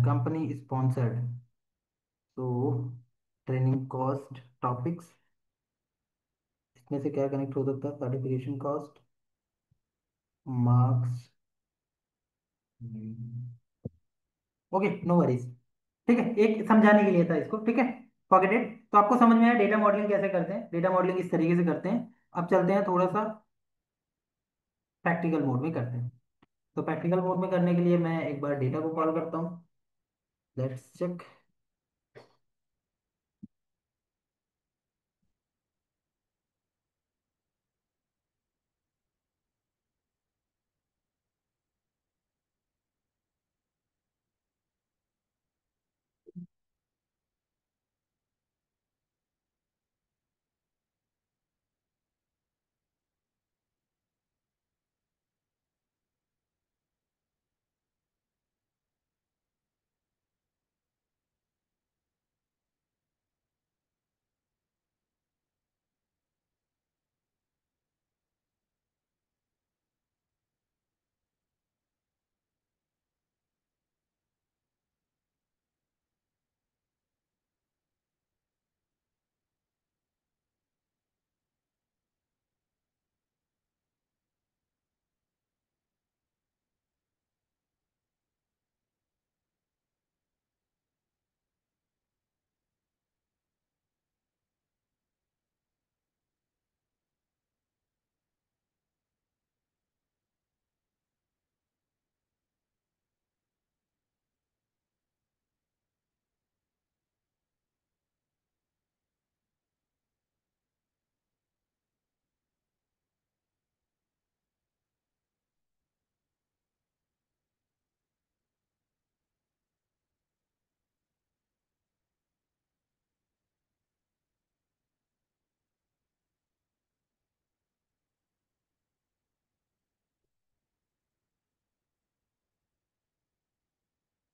company sponsored. तो ट्रेनिंग कॉस्ट, टॉपिक्स, इसमें से क्या कनेक्ट हो सकता है, certification cost, marks. Okay, no worries. ठीक है, एक समझाने के लिए था इसको। ठीक है, फॉरगेट इट। तो आपको समझ में आया डेटा मॉडलिंग कैसे करते हैं, डेटा मॉडलिंग इस तरीके से करते हैं। अब चलते हैं थोड़ा सा प्रैक्टिकल मोड में करते हैं। तो प्रैक्टिकल मोड में करने के लिए मैं एक बार डेटा को कॉल करता हूँ, let's check.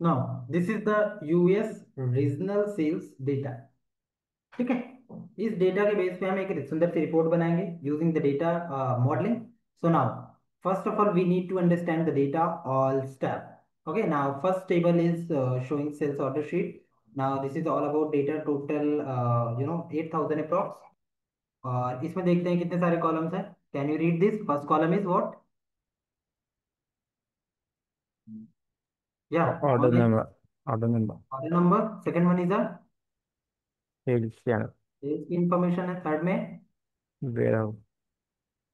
Now this is the US regional sales data. ठीक है, इस डेटा के बेस पे हम एक सुंदर सी रिपोर्ट बनाएंगे using the data modelling. So now first of all we need to understand the data all step. Okay, now first table is showing sales order sheet. Now this is all about data total 8,000 approx. और इसमें देखते हैं कितने सारे columns हैं। Can you read this? First column is what? या order online number, order number, order number. Second one is the sales channel, sales की information है। थर्ड में वेयर हाउस,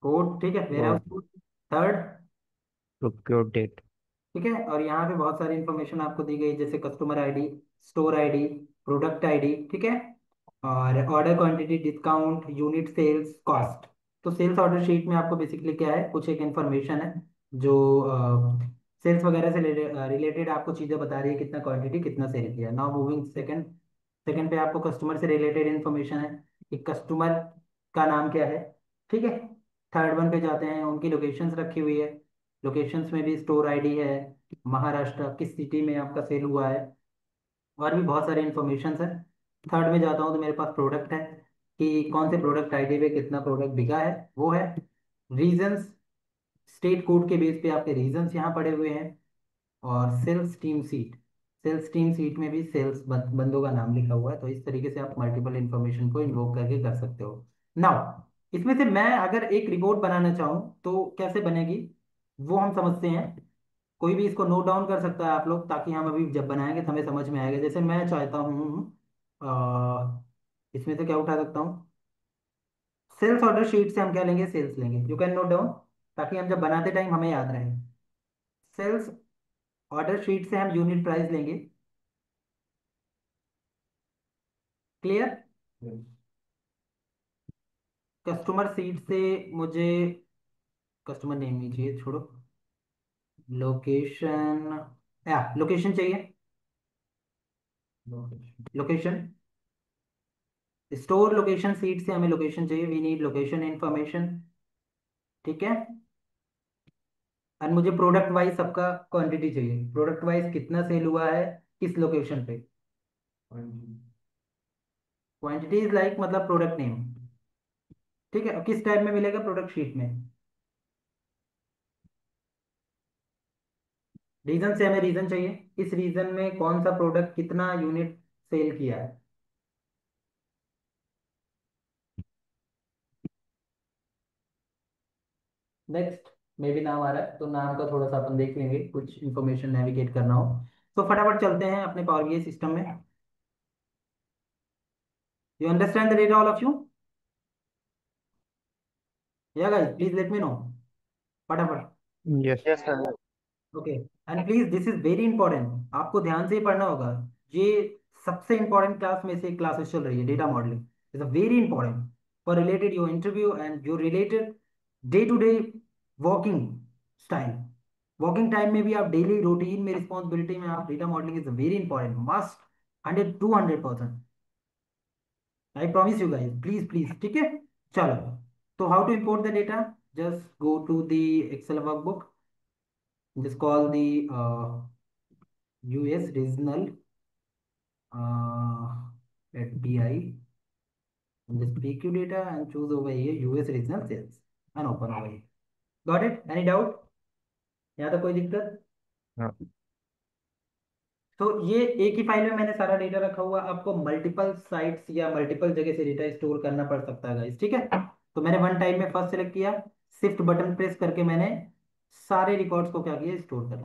कोड। ठीक है, warehouse code, code. Third. Procure date. ठीक है, और यहाँ पे बहुत सारी इंफॉर्मेशन आपको दी गई जैसे customer ID, store ID, product ID. ठीक है, और order quantity, discount, unit sales, cost. तो सेल्स ऑर्डर शीट में आपको बेसिकली क्या है, कुछ एक इन्फॉर्मेशन है जो सेल्स वगैरह से रिलेटेड आपको चीज़ें बता रही है, कितना क्वांटिटी कितना सेल किया। Now moving second. सेकंड पे आपको कस्टमर से रिलेटेड इन्फॉर्मेशन है कि कस्टमर का नाम क्या है। ठीक है, थर्ड वन पे जाते हैं, उनकी लोकेशंस रखी हुई है। लोकेशंस में भी स्टोर आईडी है, महाराष्ट्र किस सिटी में आपका सेल हुआ है, और भी बहुत सारे इन्फॉर्मेशन है। थर्ड में जाता हूँ तो मेरे पास प्रोडक्ट है कि कौन से प्रोडक्ट आईडी पे कितना प्रोडक्ट बिका है, वो है। रीजंस, स्टेट कोड के बेस पे आपके रीजंस यहाँ पड़े हुए हैं। और sales team sheet, sales team sheet में भी सेल्स बंदों का नाम लिखा हुआ है। तो इस तरीके से आप मल्टीपल इंफॉर्मेशन को इन्वोक करके कर सकते हो। नाउ इसमें से मैं अगर एक रिपोर्ट बनाना चाहूँ तो कैसे बनेगी, वो हम समझते हैं। कोई भी इसको नोट डाउन कर सकता है आप लोग, ताकि हम अभी जब बनाएंगे तो हमें समझ में आएगा। जैसे मैं चाहता हूँ इसमें से क्या उठा सकता हूँ, सेल्स ऑर्डर शीट से हम क्या लेंगे, सेल्स लेंगे। यू कैन नोट डाउन, ताकि हम जब बनाते टाइम हमें याद रहे। सेल्स ऑर्डर शीट से हम यूनिट प्राइस लेंगे। क्लियर? कस्टमर सीट से मुझे कस्टमर नेम नहीं चाहिए, छोड़ो। लोकेशन, या लोकेशन चाहिए। लोकेशन, स्टोर लोकेशन सीट से हमें लोकेशन चाहिए। We need location information. ठीक है, और मुझे प्रोडक्ट वाइज सबका क्वांटिटी चाहिए। प्रोडक्ट वाइज कितना सेल हुआ है, किस लोकेशन पे। क्वांटिटी इज लाइक मतलब प्रोडक्ट नेम। ठीक है, और किस टाइप में मिलेगा, प्रोडक्ट शीट में। रीजन से हमें रीजन चाहिए, इस रीजन में कौन सा प्रोडक्ट कितना यूनिट सेल किया है। नेक्स्ट, मे भी नाम आ रहा है तो नाम का थोड़ा सा अपन देख लेंगे, कुछ इंफॉर्मेशन नेविगेट करना हो तो फटाफट चलते हैं अपने पावर बीआई सिस्टम में। You understand the data all of you? या guys please let me know, फटाफट। Yes. Yes, sir. Okay, and please this is very important, आपको ध्यान से ही पढ़ना होगा। ये सबसे इंपॉर्टेंट क्लास में से एक क्लासेस चल रही है। Data modelling is a very important for related your interview and your related day to day working style. Working time में भी आप डेली रूटीन में रिस्पॉन्सिबिलिटी में आप data modelling is very important, must 100 200%। I promise you guys, please please. ठीक है, चलो। तो how to import the data, just go to the Excel workbook, just call the US regional at PI, and just PQ data and choose over here US regional sales and open over here. Got it? Any doubt? यहाँ तक कोई दिक्कत? हाँ। तो ये एक ही file में मैंने सारा डेटा रखा हुआ, आपको मल्टीपल साइट्स या मल्टीपल जगह से डेटा स्टोर करना पड़ सकता है गाइस। ठीक है, तो मैंने वन टाइम में फर्स्ट सेलेक्ट किया, शिफ्ट बटन प्रेस करके मैंने सारे रिकॉर्ड्स को क्या किया, स्टोर कर।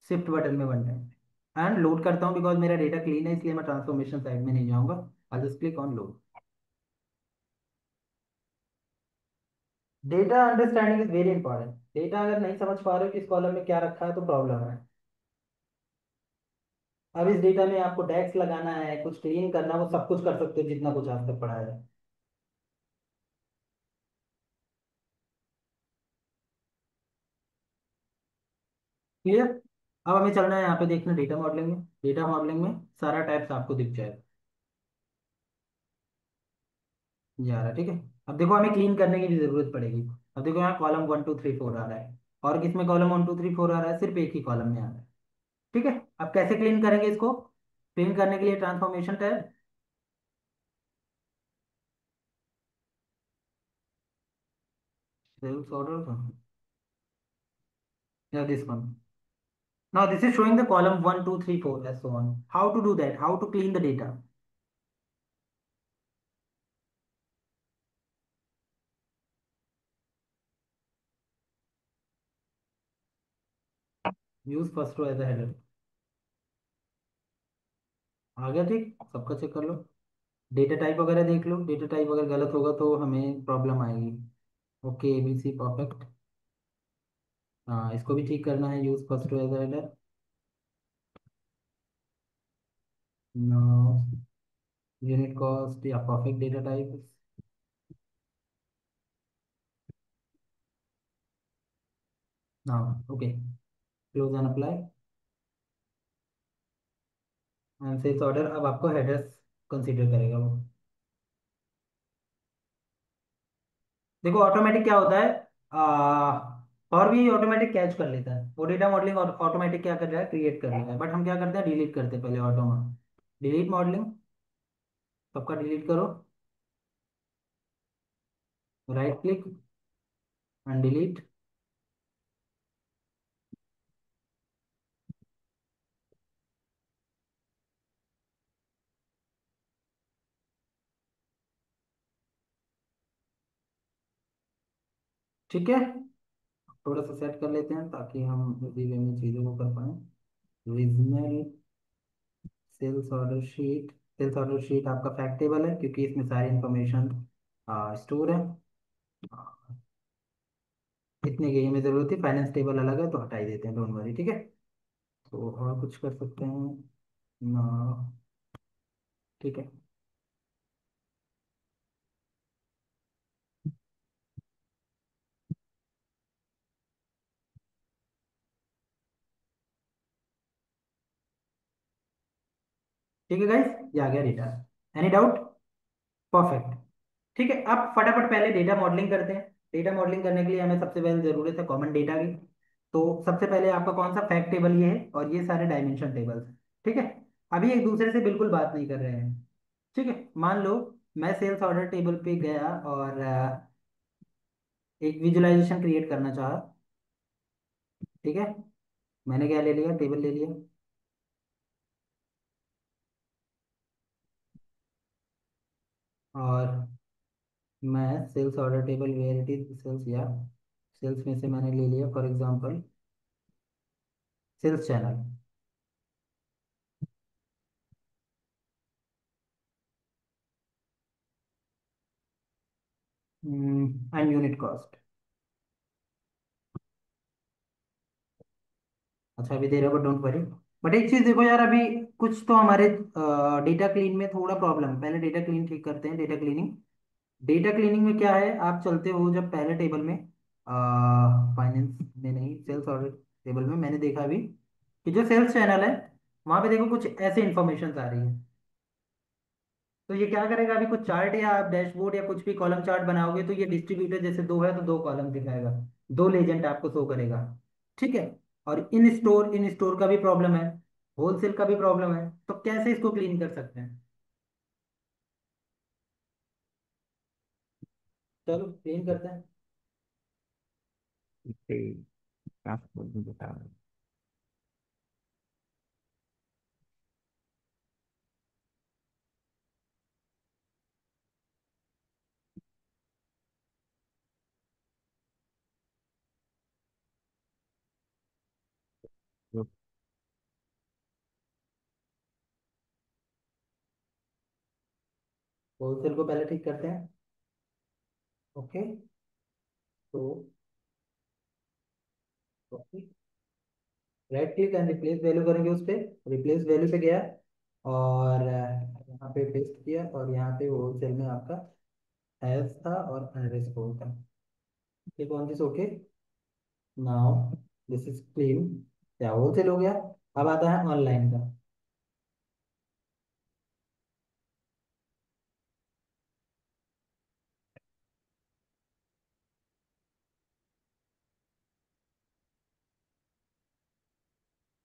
शिफ्ट बटन में वन टाइम एंड लोड करता हूँ, बिकॉज मेरा डेटा क्लीन है इसलिए मैं ट्रांसफॉर्मेशन साइड में नहीं जाऊंगा। I just click on load. Data understanding is very important. Data अगर नहीं समझ पा रहे हो कि इस कॉलम में क्या रखा है तो प्रॉब्लम है। अब इस डेटा में आपको टैक्स लगाना है, कुछ क्लीन करना, वो सब कुछ कर सकते हो जितना कुछ आज तक पढ़ा है। क्लियर? अब हमें चलना है यहाँ पे देखना डेटा मॉडलिंग में। डेटा मॉडलिंग में सारा टाइप्स आपको दिख जाएगा, ये आ रहा है। ठीक है, अब देखो हमें क्लीन करने की भी जरूरत पड़ेगी। अब देखो यहाँ कॉलम 1 2 3 4 आ रहा है, और किसमें कॉलम 1 2 3 4 आ रहा है, सिर्फ एक ही कॉलम में आ रहा है। ठीक है, अब कैसे क्लीन करेंगे इसको? क्लीन करने के लिए ट्रांसफॉर्मेशन टैब, सेल्स ऑर्डर था या this one? Now this is showing the column 1, 2, 3, 4 and so on. How to do that? How to clean the data? Use first row as a header. आ गया ठीक, सबका check कर लो, data type वगैरह देख लो, data type अगर गलत होगा तो हमें प्रॉब्लम आएगी। Okay, ABC perfect. हाँ, इसको भी ठीक करना है, use first row as a header. No, unit cost या परफेक्ट डेटा टाइप। हाँ okay, close and apply and sales order. अब आपको हेडर्स कंसीडर करेगा वो। देखो ऑटोमेटिक क्या होता है, और भी ऑटोमेटिक कैच कर लेता है, वो डेटा मॉडलिंग ऑटोमेटिक क्या कर रहा है, क्रिएट कर रहा है, बट हम क्या करते हैं, डिलीट करते हैं पहले ऑटो में। डिलीट मॉडलिंग, सबका डिलीट करो, राइट क्लिक एंड डिलीट। ठीक है, थोड़ा सा सेट कर लेते हैं ताकि हम इसी वे में चीज़ों को कर पाए। Regional sales order sheet, sales order sheet आपका फैक्ट टेबल है क्योंकि इसमें सारी इंफॉर्मेशन स्टोर है। इतने की हमें जरूरत थी, फाइनेंस टेबल अलग है तो हटा ही देते हैं, डोंट वरी। ठीक है, तो और कुछ कर सकते हैं ना? ठीक है, ठीक है गाइस, ये आ गया डेटा। Any doubt? परफेक्ट। ठीक है, अब फटाफट पहले डेटा मॉडलिंग करते हैं। डेटा मॉडलिंग करने के लिए हमें सबसे पहले जरूरत है कॉमन डेटा की। तो सबसे पहले आपका कौन सा फैक्ट टेबल ये है, और ये सारे डायमेंशन टेबल्स। ठीक है, अभी एक दूसरे से बिल्कुल बात नहीं कर रहे हैं। ठीक है, मान लो मैं सेल्स ऑर्डर टेबल पे गया और एक विजुअलाइजेशन क्रिएट करना चाहा। ठीक है, मैंने क्या ले लिया, टेबल ले लिया, और मैं sales order table where it is sales, या सेल्स में से मैंने ले लिया for example sales channel and unit cost. अच्छा अभी दे रहे हो, डोंट वरी। बट एक चीज देखो यार, अभी कुछ तो हमारे डेटा क्लीन में थोड़ा प्रॉब्लम है। पहले डेटा क्लीन ठीक करते हैं, डेटा क्लीनिंग। डेटा क्लीनिंग में क्या है, आप चलते हो जब पहले टेबल में, फाइनेंस में नहीं, सेल्स ऑर्डर टेबल में, मैंने देखा अभी कि जो सेल्स चैनल है वहां पे देखो कुछ ऐसे इंफॉर्मेशन आ रही है। तो ये क्या करेगा, अभी कुछ चार्ट या आप डैशबोर्ड या कुछ भी कॉलम चार्ट बनाओगे तो ये डिस्ट्रीब्यूटर जैसे दो है तो दो कॉलम दिखाएगा, दो लेजेंड आपको शो करेगा। ठीक है, और इन स्टोर का भी प्रॉब्लम है, होलसेल का भी प्रॉब्लम है, तो कैसे इसको क्लीन कर सकते हैं? चलो क्लीन करते हैं। इसे ट्रांसपोर्ट भी बता रहा हूँ। होलसेल को पहले ठीक करते हैं। ओके, तो okay, right click and replace value करेंगे उस पर। रिप्लेस वैल्यू पे गया और यहाँ पे पेस्ट किया, और यहाँ पे होलसेल में आपका एस था और अंडरस्कोर था। Click on this, okay. Now this is clean, क्या होलसेल हो गया। अब आता है ऑनलाइन का।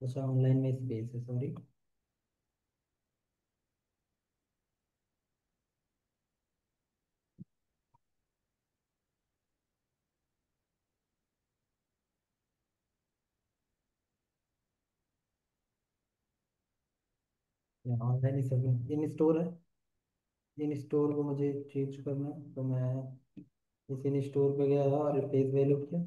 अच्छा, ऑनलाइन में स्पेस है, सॉरी। ऑनलाइन ही सब इन स्टोर है। इन स्टोर को मुझे चेंज करना है, तो मैं इस इन स्टोर पे गया और रिप्लेस वैल्यू किया।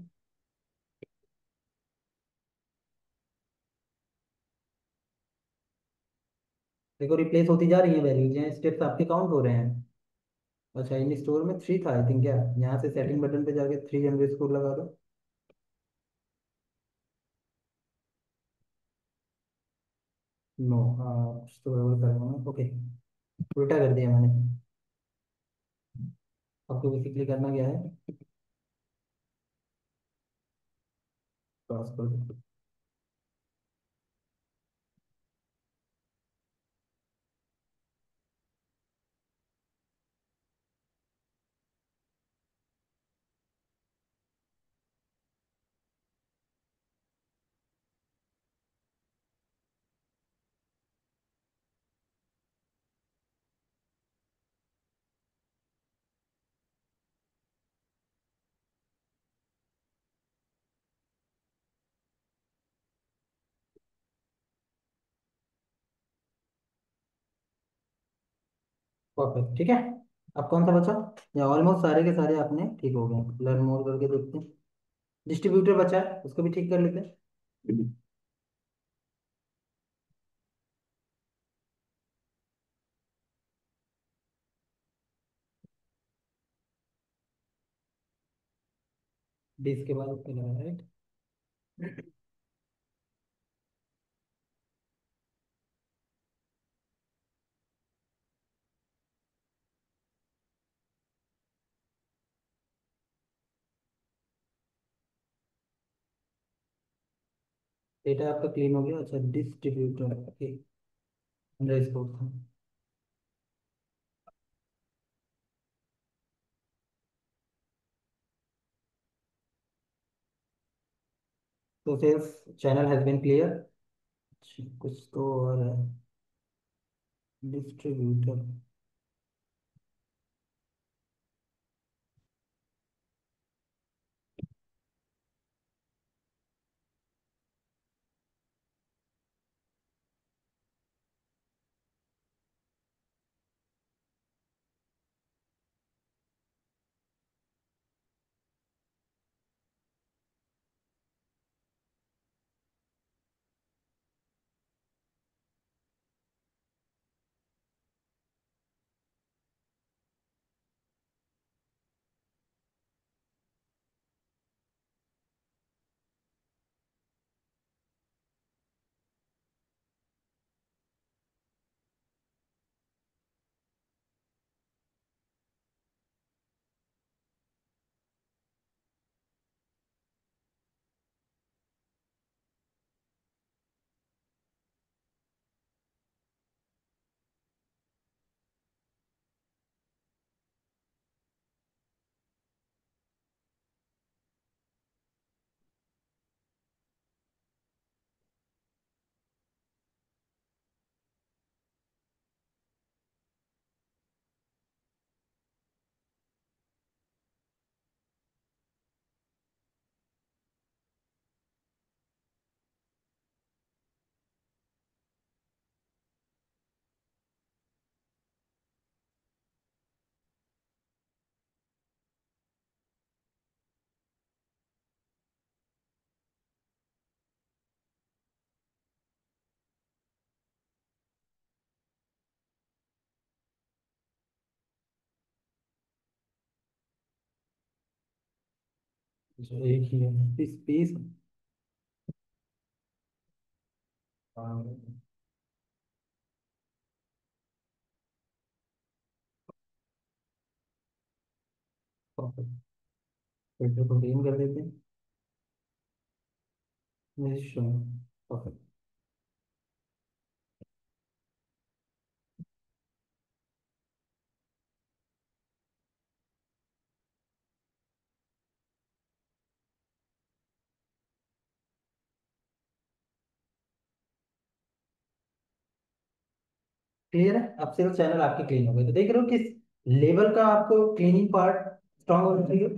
देखो रिप्लेस होती जा रही है वैल्यूज, यहाँ स्टेप्स आपके काउंट हो रहे हैं। अच्छा, इन स्टोर में थ्री था आई थिंक, क्या यहाँ से सेटिंग बटन पे जाके थ्री अंडरस्कोर लगा दो। नो, स्टोर करूँगा मैं, ओके। उल्टा कर दिया मैंने। आपको बेसिकली करना क्या है, क्रॉस कर दो। परफेक्ट, ठीक है। अब कौन सा बचा, या ऑलमोस्ट सारे के सारे आपने ठीक हो गए। लर्न मोर करके देखते हैं। डिस्ट्रीब्यूटर बचा है, उसको भी ठीक कर लेते हैं। डिस के बाद उसके लगा, राइट। डेटा आपका क्लीन हो गया। अच्छा, डिस्ट्रीब्यूटर, ओके, अंडर स्कोर था। तो sales channel has been clear. कुछ तो और है, डिस्ट्रीब्यूटर। अच्छा, एक ही है स्पेस। फिल्टर को ग्रीन कर देते हैं। परफेक्ट। क्लियर है? अब सेल्स चैनल आपके क्लीन हो गए, तो देख रहे हो किस लेवल का आपको क्लीनिंग पार्ट स्ट्रांग होना चाहिए।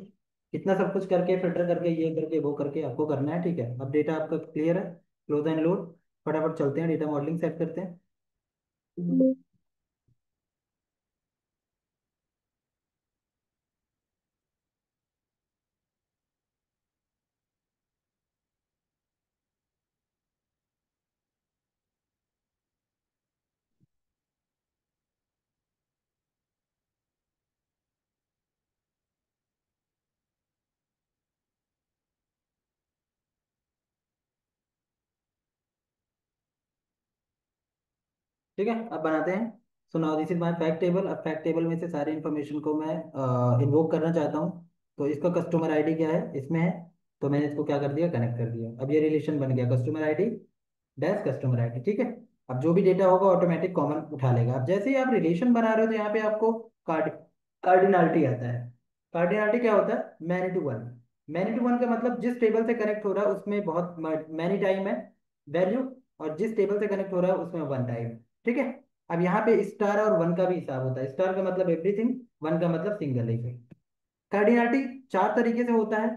कितना सब कुछ करके फिल्टर करके ये करके वो करके आपको करना है, ठीक है। अब डेटा आपका क्लियर है, क्लोज एंड लोड। फटाफट चलते हैं, डेटा मॉडलिंग सेट करते हैं। ठीक है, अब बनाते हैं। So now this is my fact table. अब फैक्ट टेबल में से सारी इन्फॉर्मेशन को मैं इन्वोक करना चाहता हूँ। तो इसका कस्टमर आईडी क्या है इसमें है, तो मैंने इसको क्या कर दिया, कनेक्ट कर दिया। अब ये रिलेशन बन गया customer ID dash customer ID, ठीक है। अब जो भी डेटा होगा ऑटोमेटिक कॉमन उठा लेगा। अब जैसे ही आप रिलेशन बना रहे हो तो यहाँ पे आपको कार्ड कार्डिनलिटी आता है। कार्डिनलिटी क्या होता है? Many to one. Many to one का मतलब जिस टेबल से कनेक्ट हो रहा है उसमें बहुत मैनी टाइम है वैल्यू, और जिस टेबल से कनेक्ट हो रहा है उसमें वन टाइम, ठीक है। अब यहाँ पे स्टार और वन का भी हिसाब होता है। स्टार का मतलब एवरीथिंग, वन का मतलब सिंगल एक। कार्डिनलिटी चार तरीके से होता है।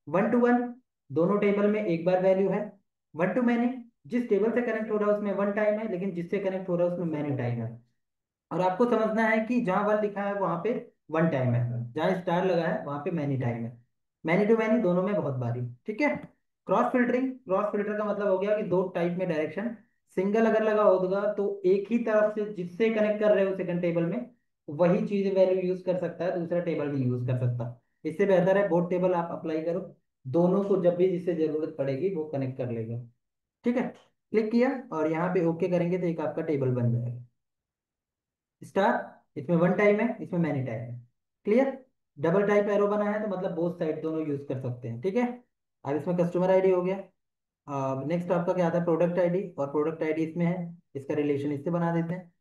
वन टू वन, दोनों टेबल में एक बार वैल्यू है। वन टू मैनी, जिस टेबल से कनेक्ट हो रहा है उसमें वन टाइम है, लेकिन जिससे कनेक्ट हो रहा है उसमें मैनी टाइम है। और आपको समझना है कि जहां वन लिखा है वहां पे वन टाइम है, जहां स्टार लगा है वहां पे मैनी टाइम है। मैनी टू मैनी दोनों में बहुत बारी, ठीक है। क्रॉस फिल्टरिंग, क्रॉस फिल्टर का मतलब हो गया कि दो टाइप में डायरेक्शन। सिंगल अगर लगा होगा तो एक ही तरफ से जिससे कनेक्ट कर रहे हो सेकंड टेबल में वही चीज वैल्यू यूज कर सकता है, दूसरा टेबल नहीं यूज कर सकता। इससे बेहतर है बोथ टेबल आप अप्लाई करो, दोनों को जब भी जिससे जरूरत पड़ेगी वो कनेक्ट कर लेगा, ठीक है। क्लिक किया और यहाँ पे ओके करेंगे तो एक आपका टेबल बन जाएगा। स्टार, इसमें वन टाइम है इसमें मैनी टाइम है, क्लियर। डबल टाइप एरो बना है तो मतलब बोथ साइड दोनों यूज कर सकते हैं, ठीक है। अब इसमें कस्टमर आईडी हो गया। अब नेक्स्ट आपका क्या आता है, प्रोडक्ट आईडी। और प्रोडक्ट आईडी इसमें है, इसका रिलेशन इससे बना देते हैं।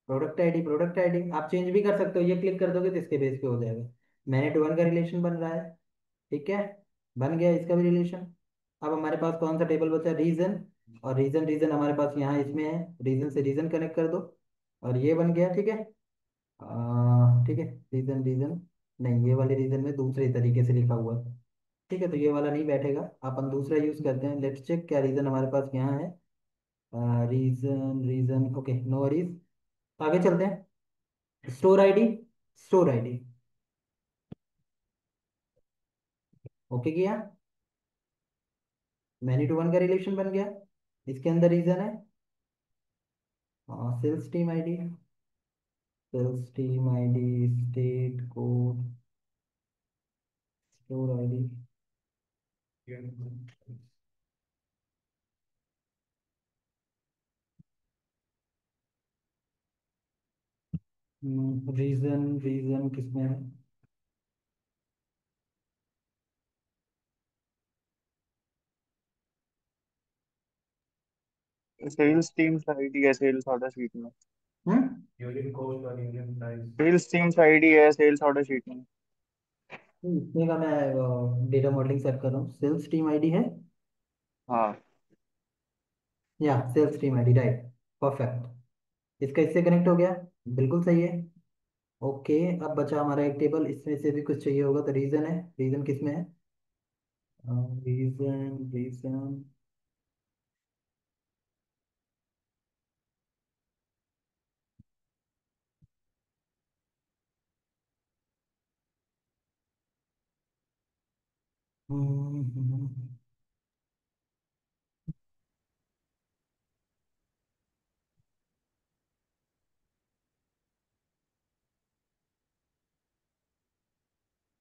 प्रोडक्ट आईडी, प्रोडक्ट आईडी आप चेंज भी कर सकते हो, ये क्लिक कर दोगे तो इसके बेस पे हो जाएगा। मैंने टू वन का रिलेशन बन रहा है, ठीक है। बन गया इसका भी रिलेशन। अब हमारे पास कौन सा टेबल बचा, रीजन। और रीजन, रीजन हमारे पास यहाँ इसमें है, रीजन से रीजन कनेक्ट कर दो और ये बन गया, ठीक है। ठीक है, रीजन रीजन नहीं, ये वाले रीजन में दूसरे तरीके से लिखा हुआ है, ठीक है। तो ये वाला नहीं बैठेगा, अपन दूसरा यूज करते हैं। लेट्स चेक क्या रीजन हमारे पास यहाँ है। Region region okay, no worries. आगे चलते हैं। Store ID, store ID okay किया। मैनी टू वन का रिलेशन बन गया, इसके अंदर रीजन है। Sales team ID, sales team ID, state code, store ID. Region region किसमें है? सेल्स टीम्स आईडी है सेल्स ऑर्डर शीट में। यूनिट कॉस्ट और unit price. Sales teams ID है सेल्स ऑर्डर शीट में। इसमें का मैं डेटा मॉडलिंग सेट कर रहा हूँ, सेल्स टीम आईडी है हाँ। या sales team ID, right. Perfect, इसका इससे कनेक्ट हो गया, बिल्कुल सही है। ओके, अब बचा हमारा एक टेबल, इसमें से भी कुछ चाहिए होगा तो रीजन है। रीजन किस में है? रीजन रीजन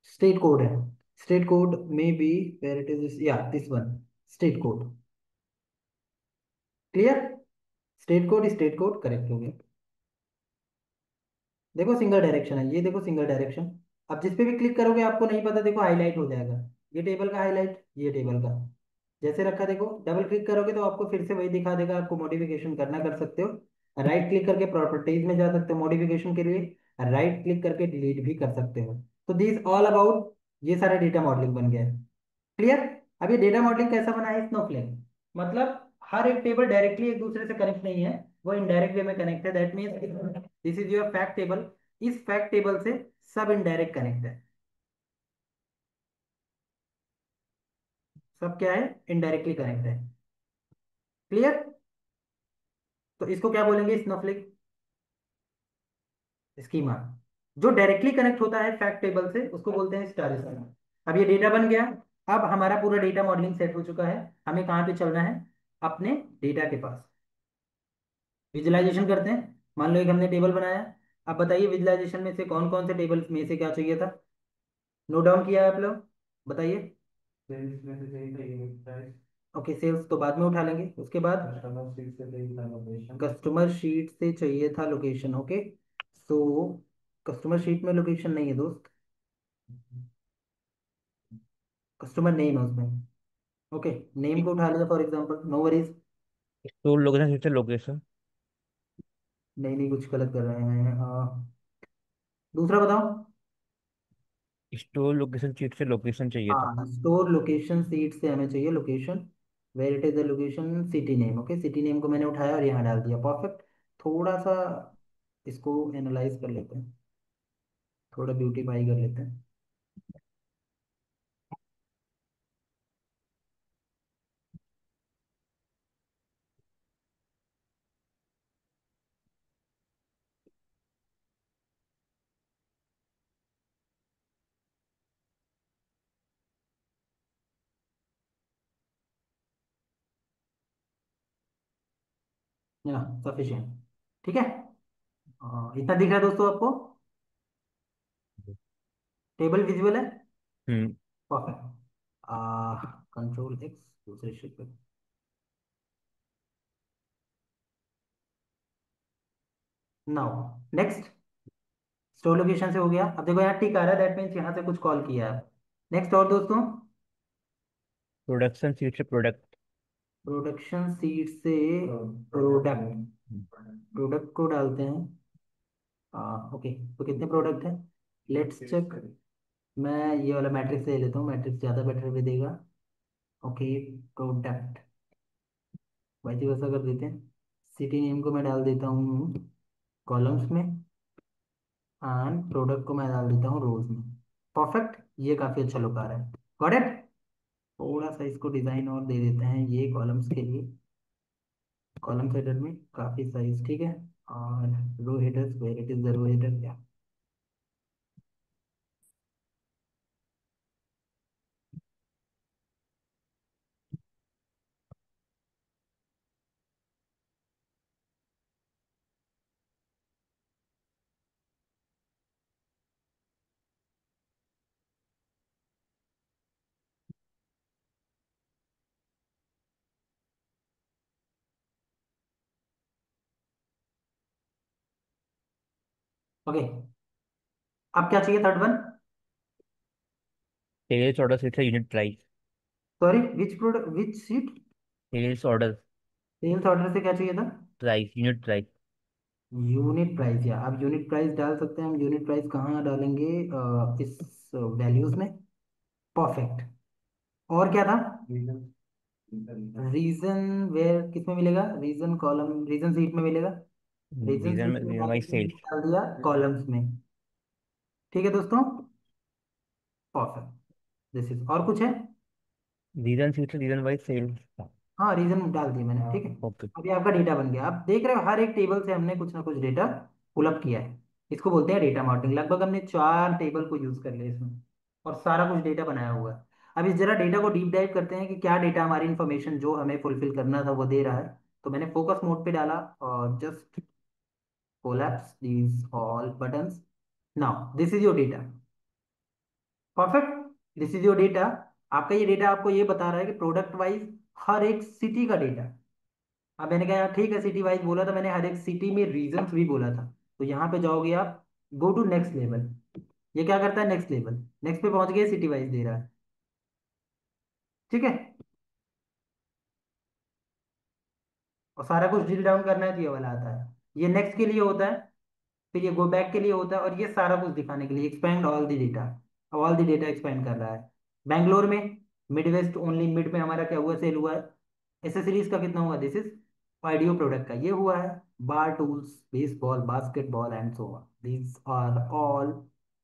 स्टेट कोड है। स्टेट कोड में बी वेर इट इज, या this one, state code. Clear, state code correct हो गया। देखो सिंगल डायरेक्शन है ये, देखो सिंगल डायरेक्शन। अब जिस पे भी क्लिक करोगे आपको नहीं पता, देखो हाईलाइट हो जाएगा। ये टेबल का हाईलाइट, ये टेबल का जैसे रखा, देखो डबल क्लिक करोगे तो आपको फिर से वही दिखा देगा। आपको मॉडिफिकेशन करना कर सकते हो, राइट क्लिक करके प्रॉपर्टीज में जा सकते हो मॉडिफिकेशन के लिए, राइट क्लिक करके डिलीट भी कर सकते हो। तो दिस ऑल अबाउट, ये सारा डेटा मॉडलिंग बन गया है। क्लियर। अब ये डेटा मॉडलिंग कैसा बना है, स्नोफ्लेक। मतलब हर एक टेबल डायरेक्टली एक दूसरे से कनेक्ट नहीं है, वो इनडायरेक्ट वे में कनेक्ट है। That means this is your fact table, इस फैक्ट टेबल से सब इनडायरेक्ट कनेक्ट है। सब क्या है, इनडायरेक्टली कनेक्ट है। क्लियर? तो इसको क्या बोलेंगे, स्नोफ्लेक स्कीमा। जो डायरेक्टली कनेक्ट होता है फैक्ट टेबल से उसको बोलते हैं स्टार स्कीमा। अब ये डेटा बन गया। अब हमारा पूरा डेटा मॉडलिंग सेट हो चुका है। हमें कहाँ पे चलना है, अपने डेटा के पास। विजुलाइजेशन करते हैं। मान लो एक हमने टेबल बनाया। अब बताइए विजुलाइजेशन में से कौन कौन से टेबल में से क्या चाहिए था, नोट डाउन किया है आप लोग, बताइए। सेल्स में से चाहिए था यूनिट प्राइस। ओके, सेल्स तो बाद में उठा लेंगे। उसके बाद कस्टमर शीट से चाहिए था लोकेशन। कस्टमर शीट से चाहिए था location. Okay, so customer sheet में लोकेशन नहीं है दोस्त, कस्टमर नेम है उसमें। ओके, नेम को उठा लिया for example, no worries. Store location से लोकेशन। नहीं नहीं, कुछ गलत कर रहे हैं। दूसरा बताओ। स्टोर लोकेशन शीट से लोकेशन चाहिए था। हाँ, स्टोर लोकेशन सीट से हमें चाहिए location. Where it is the location, city name. Okay, city name को मैंने उठाया और यहाँ डाल दिया। परफेक्ट। थोड़ा सा इसको एनालाइज कर लेते हैं, थोड़ा ब्यूटीफाई कर लेते हैं। या सफिशिएंट, ठीक है। इतना दिख रहा है दोस्तों आपको, टेबल विजुअल है। हम्म। परफेक्ट। कंट्रोल एक्स, दूसरे शीट पे। नाउ नेक्स्ट, स्टोर लोकेशन से हो गया। अब देखो यहाँ टिक आ रहा है, दैट मीन्स यहाँ से कुछ कॉल किया है। नेक्स्ट और दोस्तों, प्रोडक्शन शीट से प्रोडक्ट। प्रोडक्शन सीट से प्रोडक्ट, प्रोडक्ट को डालते हैं। ओके, तो कितने प्रोडक्ट हैं, लेट्स चेक। मैं ये वाला मैट्रिक्स ले लेता हूँ, मैट्रिक्स ज़्यादा बेटर भी देगा। ओके, प्रोडक्ट वैसे वैसा कर देते हैं। सिटी नेम को मैं डाल देता हूँ कॉलम्स में, एंड प्रोडक्ट को मैं डाल देता हूँ रोज में। परफेक्ट, ये काफ़ी अच्छा लुक आ रहा है। Got it. थोड़ा सा इसको डिज़ाइन और दे देते हैं ये कॉलम्स के लिए, कॉलम हेडर में काफ़ी साइज, ठीक है। और row headers, where it is the row header, या ओके। अब क्या चाहिए, third one. Sales order sheet से unit price. Sorry, which product, which sheet. Sales order sales order से क्या चाहिए था, price, unit price. Unit price. या अब यूनिट प्राइस डाल सकते हैं हम। यूनिट प्राइस कहाँ डालेंगे, इस वैल्यूज में। परफेक्ट। और क्या था, रीजन वेयर किस में मिलेगा, रीजन कॉलम, रीजन सीट में मिलेगा। रीजन रीजन सीट में रीजन डाल वाइज के सेल्स। डाल दिया कॉलम्स में। ठीक है दोस्तों, परफेक्ट। दिस इज, और कुछ है। रीजन शीट से रीजन वाइज सेल्स। हाँ, रीजन डाल दिया मैंने, ठीक है। ओके। अभी आपका डेटा बन गया। आप देख रहे हो हर एक टेबल से हमने कुछ ना कुछ डेटा पुलअप किया है। इसको बोलते हैं डेटा मॉडलिंग। लगभग हमने 4 टेबल को यूज कर लिया इसमें, और सारा कुछ डेटा बनाया हुआ है। अब इस जरा डेटा को डीप डाइव करते हैं कि क्या डेटा हमारी इन्फॉर्मेशन जो हमें फुलफिल करना था वो दे रहा है। तो मैंने फोकस मोड पे डाला और just collapse these all buttons. Now this is your data. Perfect, this is your data. आपका ये डेटा आपको ये बता रहा है कि प्रोडक्ट वाइज हर एक सिटी का डेटा। अब मैंने कहा यार ठीक है, सिटी वाइज बोला था मैंने, हर एक सिटी में रीजन्स भी बोला था। तो यहाँ पे जाओगे आप, गो टू नेक्स्ट लेवल। ये क्या करता है, नेक्स्ट लेवल, नेक्स्ट पे पहुंच गए, सिटी वाइज दे रहा है। ठीक है, और सारा कुछ ड्रिल डाउन करना है तो ये वाला आता है। ये नेक्स्ट के लिए होता है, फिर ये गो बैक के लिए होता है, और ये सारा कुछ दिखाने के लिए expand all the data. All the data expand कर रहा है। बैंगलोर में मिड वेस्ट ओनली, मिड में हमारा क्या हुआ, सेल हुआ है एसेसरीज का कितना हुआ, दिस इज ऑडियो प्रोडक्ट का ये हुआ है, bar tools, baseball, basketball and so on, these are all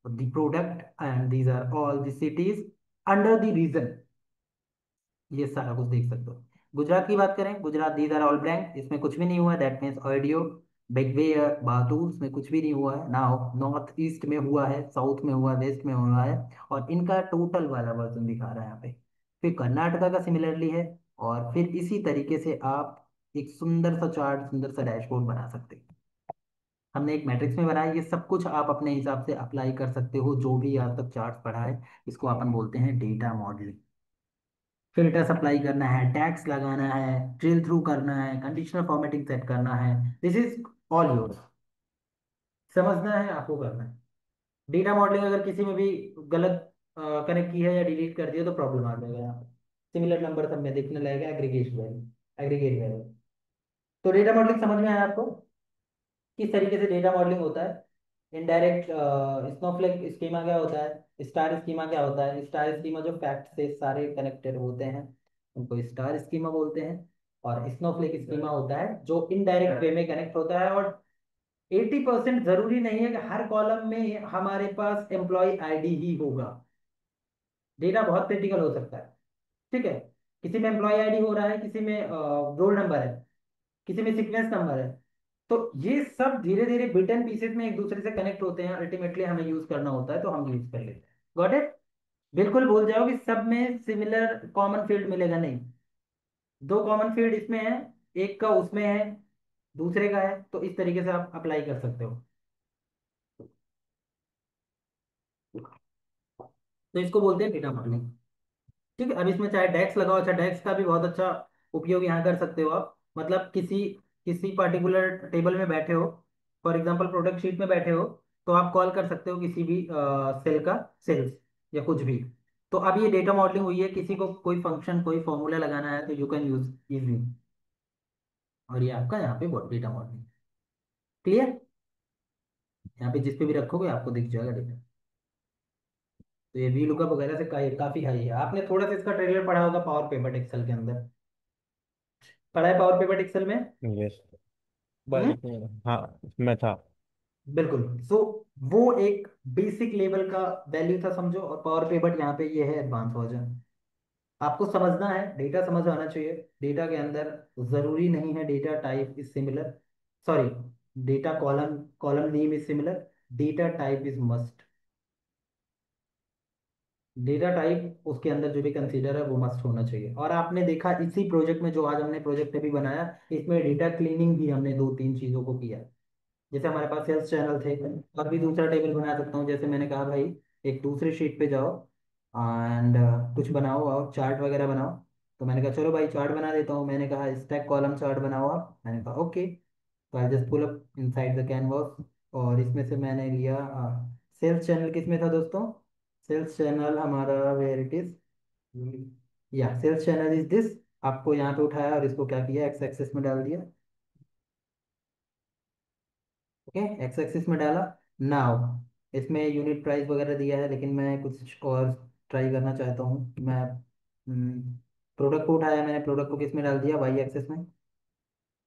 the product and these are all the cities under the region, ये सारा कुछ देख सकते हो। गुजरात की बात करें, Gujarat these are all blank, इसमें कुछ भी नहीं हुआ, दैट मीन्स ऑडियो, बिगवेयर, बातूल, इसमें कुछ भी नहीं हुआ है। नाउ नॉर्थ ईस्ट में हुआ है, साउथ में हुआ है, वेस्ट में हुआ है, और इनका टोटल वाला वर्जन दिखा रहा है यहाँ पे। फिर कर्नाटका का सिमिलरली है, और फिर इसी तरीके से आप एक सुंदर सा चार्ट, सुंदर सा डैशबोर्ड बना सकते हैं। हमने एक मैट्रिक्स में बनाया, ये सब कुछ आप अपने हिसाब से अप्लाई कर सकते हो, जो भी आज तक चार्ट पढ़ा है, इसको अपन बोलते हैं डेटा मॉडलिंग। फिल्टर सप्लाई करना है, टैग्स लगाना है, ड्रिल थ्रू करना है, कंडीशनल फॉर्मेटिंग सेट करना है, दिस इज ऑल योर्स। समझना है आपको, करना है। डेटा मॉडलिंग अगर किसी में भी गलत कनेक्ट की है या डिलीट कर दिया तो प्रॉब्लम आ जाएगा यहाँ पे। सिमिलर नंबर सब में देखने लगेगा, एग्रीगेट वैल्यू, एग्रीगेट वैल्यू। तो डेटा मॉडलिंग समझ में आया आपको, किस तरीके से डेटा मॉडलिंग होता है। इनडायरेक्ट स्नोफ्लेक स्कीमा क्या होता है, स्टार स्कीमा क्या होता है, स्टार स्कीमा जो फैक्ट से सारे कनेक्टेड होते हैं उनको स्टार स्कीमा बोलते हैं, और स्नोफ्लेक स्कीमा होता है जो इनडायरेक्ट वे में कनेक्ट होता है। और 80% जरूरी नहीं है कि हर कॉलम में हमारे पास एम्प्लॉय आईडी ही होगा, डेटा बहुत क्रिटिकल हो सकता है। ठीक है, किसी में एम्प्लॉय आईडी हो रहा है, किसी में रोल नंबर है, किसी में सीक्वेंस नंबर है, तो ये सब धीरे धीरे बिट एंड पीसेस में एक दूसरे से कनेक्ट होते हैं, अल्टीमेटली हमें यूज करना होता है तो हम यूज कर लेते हैं। Got it. बिल्कुल भूल जाओ कि सब में सिमिलर कॉमन फील्ड मिलेगा नहीं, दो कॉमन फील्ड इसमें है, एक का उसमें है, दूसरे का है, तो इस तरीके से आप अप्लाई कर सकते हो। तो इसको बोलते हैं डेटा मॉडलिंग। ठीक है, अब इसमें चाहे डेक्स लगाओ, अच्छा डेक्स का भी बहुत अच्छा उपयोग यहाँ कर सकते हो आप, मतलब किसी किसी पर्टिकुलर टेबल में बैठे हो, फॉर एग्जांपल प्रोडक्ट शीट में बैठे हो, तो आप कॉल कर सकते हो किसी भी सेल का सेल्स या कुछ भी। तो अब ये डेटा मॉडलिंग हुई है, किसी को कोई फंक्शन कोई फॉर्मूला लगाना है तो यू कैन यूज इजी, और ये आपका यहाँ पे डेटा मॉडलिंग। क्लियर, यहाँ पे जिस पे भी रखोगे आपको दिख जाएगा डेटा। तो ये वी लुकअप वगैरह से काफी हाई है। आपने थोड़ा सा इसका ट्रेलर पढ़ा होगा पावर पेपर एक्सेल के अंदर, पढ़ा है पावर पेपर एक्सेल में। यस, हम्म, हाँ मैं था। बिल्कुल। सो वो एक बेसिक लेवल का वैल्यू था समझो, और पावर पेपर यहाँ पे ये है एडवांस वर्जन। आपको समझना है, डेटा समझ आना चाहिए। डेटा के अंदर जरूरी नहीं है data type is similar, sorry, data column column name is similar, data type is must. Data type उसके अंदर जो भी कंसीडर है वो मस्ट होना चाहिए। और आपने देखा इसी प्रोजेक्ट में, जो आज हमने प्रोजेक्ट अभी बनाया, इसमें डेटा क्लीनिंग भी हमने दो तीन चीजों को किया। जैसे हमारे पास सेल्स चैनल थे, और भी दूसरा टेबल बना सकता हूँ, जैसे मैंने कहा भाई एक दूसरे शीट पे जाओ एंड कुछ बनाओ और चार्ट वगैरह बनाओ। तो मैंने कहा चलो भाई चार्ट बना देता हूँ, मैंने कहा स्टैक कॉलम चार्ट बनाओ आप, मैंने कहा ओके। तो I just pull up inside the canvas, और इसमें से मैंने लिया सेल्स चैनल, किस में था दोस्तों, सेल्स चैनल हमारा वेयर इट इज, या सेल्स चैनल इज दिस। आपको यहाँ पे उठाया और इसको क्या किया, एक्स एक्सिस में डाल दिया। ओके, एक्स एक्सिस में डाला। नाउ इसमें यूनिट प्राइस वगैरह दिया है, लेकिन मैं कुछ और ट्राई करना चाहता हूँ। मैं प्रोडक्ट को उठाया, मैंने प्रोडक्ट को किस में डाल दिया, वाई एक्सिस में,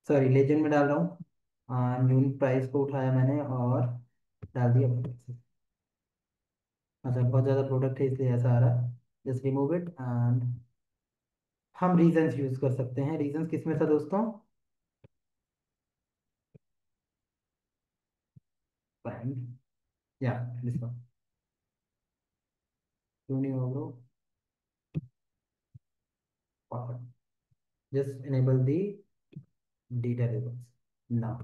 सॉरी लेजेंड में डाल रहा हूँ। यूनिट प्राइस को उठाया मैंने और डाल दिया वाई एक्सिस। अच्छा, बहुत ज़्यादा प्रोडक्ट है इसलिए ऐसा आ रहा है, जस्ट रिमूव इट। एंड हम रीजंस यूज कर सकते हैं, रीजंस किस में था दोस्तों, फाइंड, या दिस वन, क्यों नहीं होगा, just enable the data labels now।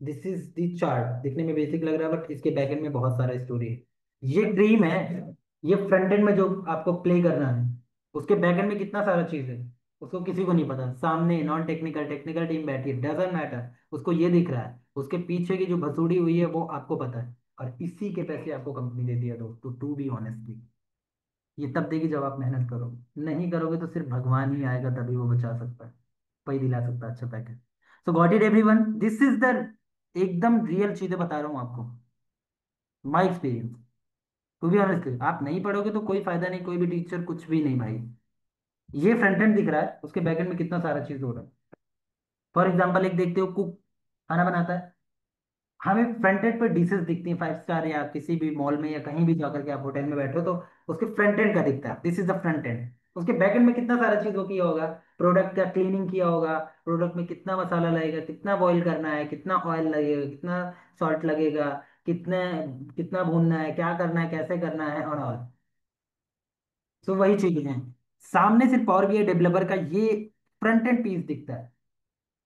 This is the chart, दिखने में बेसिक लग रहा है बट इसके बैकएंड में बहुत सारा स्टोरी है। ये ड्रीम है, ये फ्रंट एंड में जो आपको प्ले करना है, उसके बैकएंड में कितना सारा चीज है उसको किसी को नहीं पता। सामने नॉन टेक्निकल टेक्निकल टीम बैठी है, डजंट मैटर, उसको ये दिख रहा है, उसके पीछे की जो भसूड़ी हुई है वो आपको पता है, और इसी के पैसे आपको कंपनी दे दिया दोस्तों, टू बी ऑनेस्टली। ये तब देगी जब आप मेहनत करोगे, नहीं करोगे तो सिर्फ भगवान ही आएगा तभी वो बचा सकता है, वही दिला सकता है अच्छा package. So got it everyone, this is the एकदम रियल चीजें बता रहा हूँ आपको, my experience. To be honestly आप नहीं पढ़ोगे तो कोई फायदा नहीं, कोई भी टीचर कुछ भी नहीं भाई। ये फ्रंट एंड दिख रहा है, उसके बैक एंड में कितना सारा चीज हो रहा है। फॉर एग्जाम्पल एक देखते हो, कुक खाना बनाता है, हमें फ्रंट एंड पे डिशेस दिखती हैं 5 स्टार या किसी भी मॉल में या कहीं भी जाकर के आप होटल में बैठो तो उसके फ्रंट एंड का दिखता है, this is the front end. उसके बैक एंड में कितना सारा चीज हो किया होगा, प्रोडक्ट का क्लीनिंग किया होगा, प्रोडक्ट में कितना मसाला लगेगा, कितना बॉईल करना है, कितना ऑयल लगेगा, कितना सॉल्ट लगेगा, कितने कितना भूनना है, क्या करना है, कैसे करना है और ऑल। सो वही चीजें हैं। सामने सिर्फ पावर बीआई डेवलपर का ये फ्रंट एंड पीस दिखता है,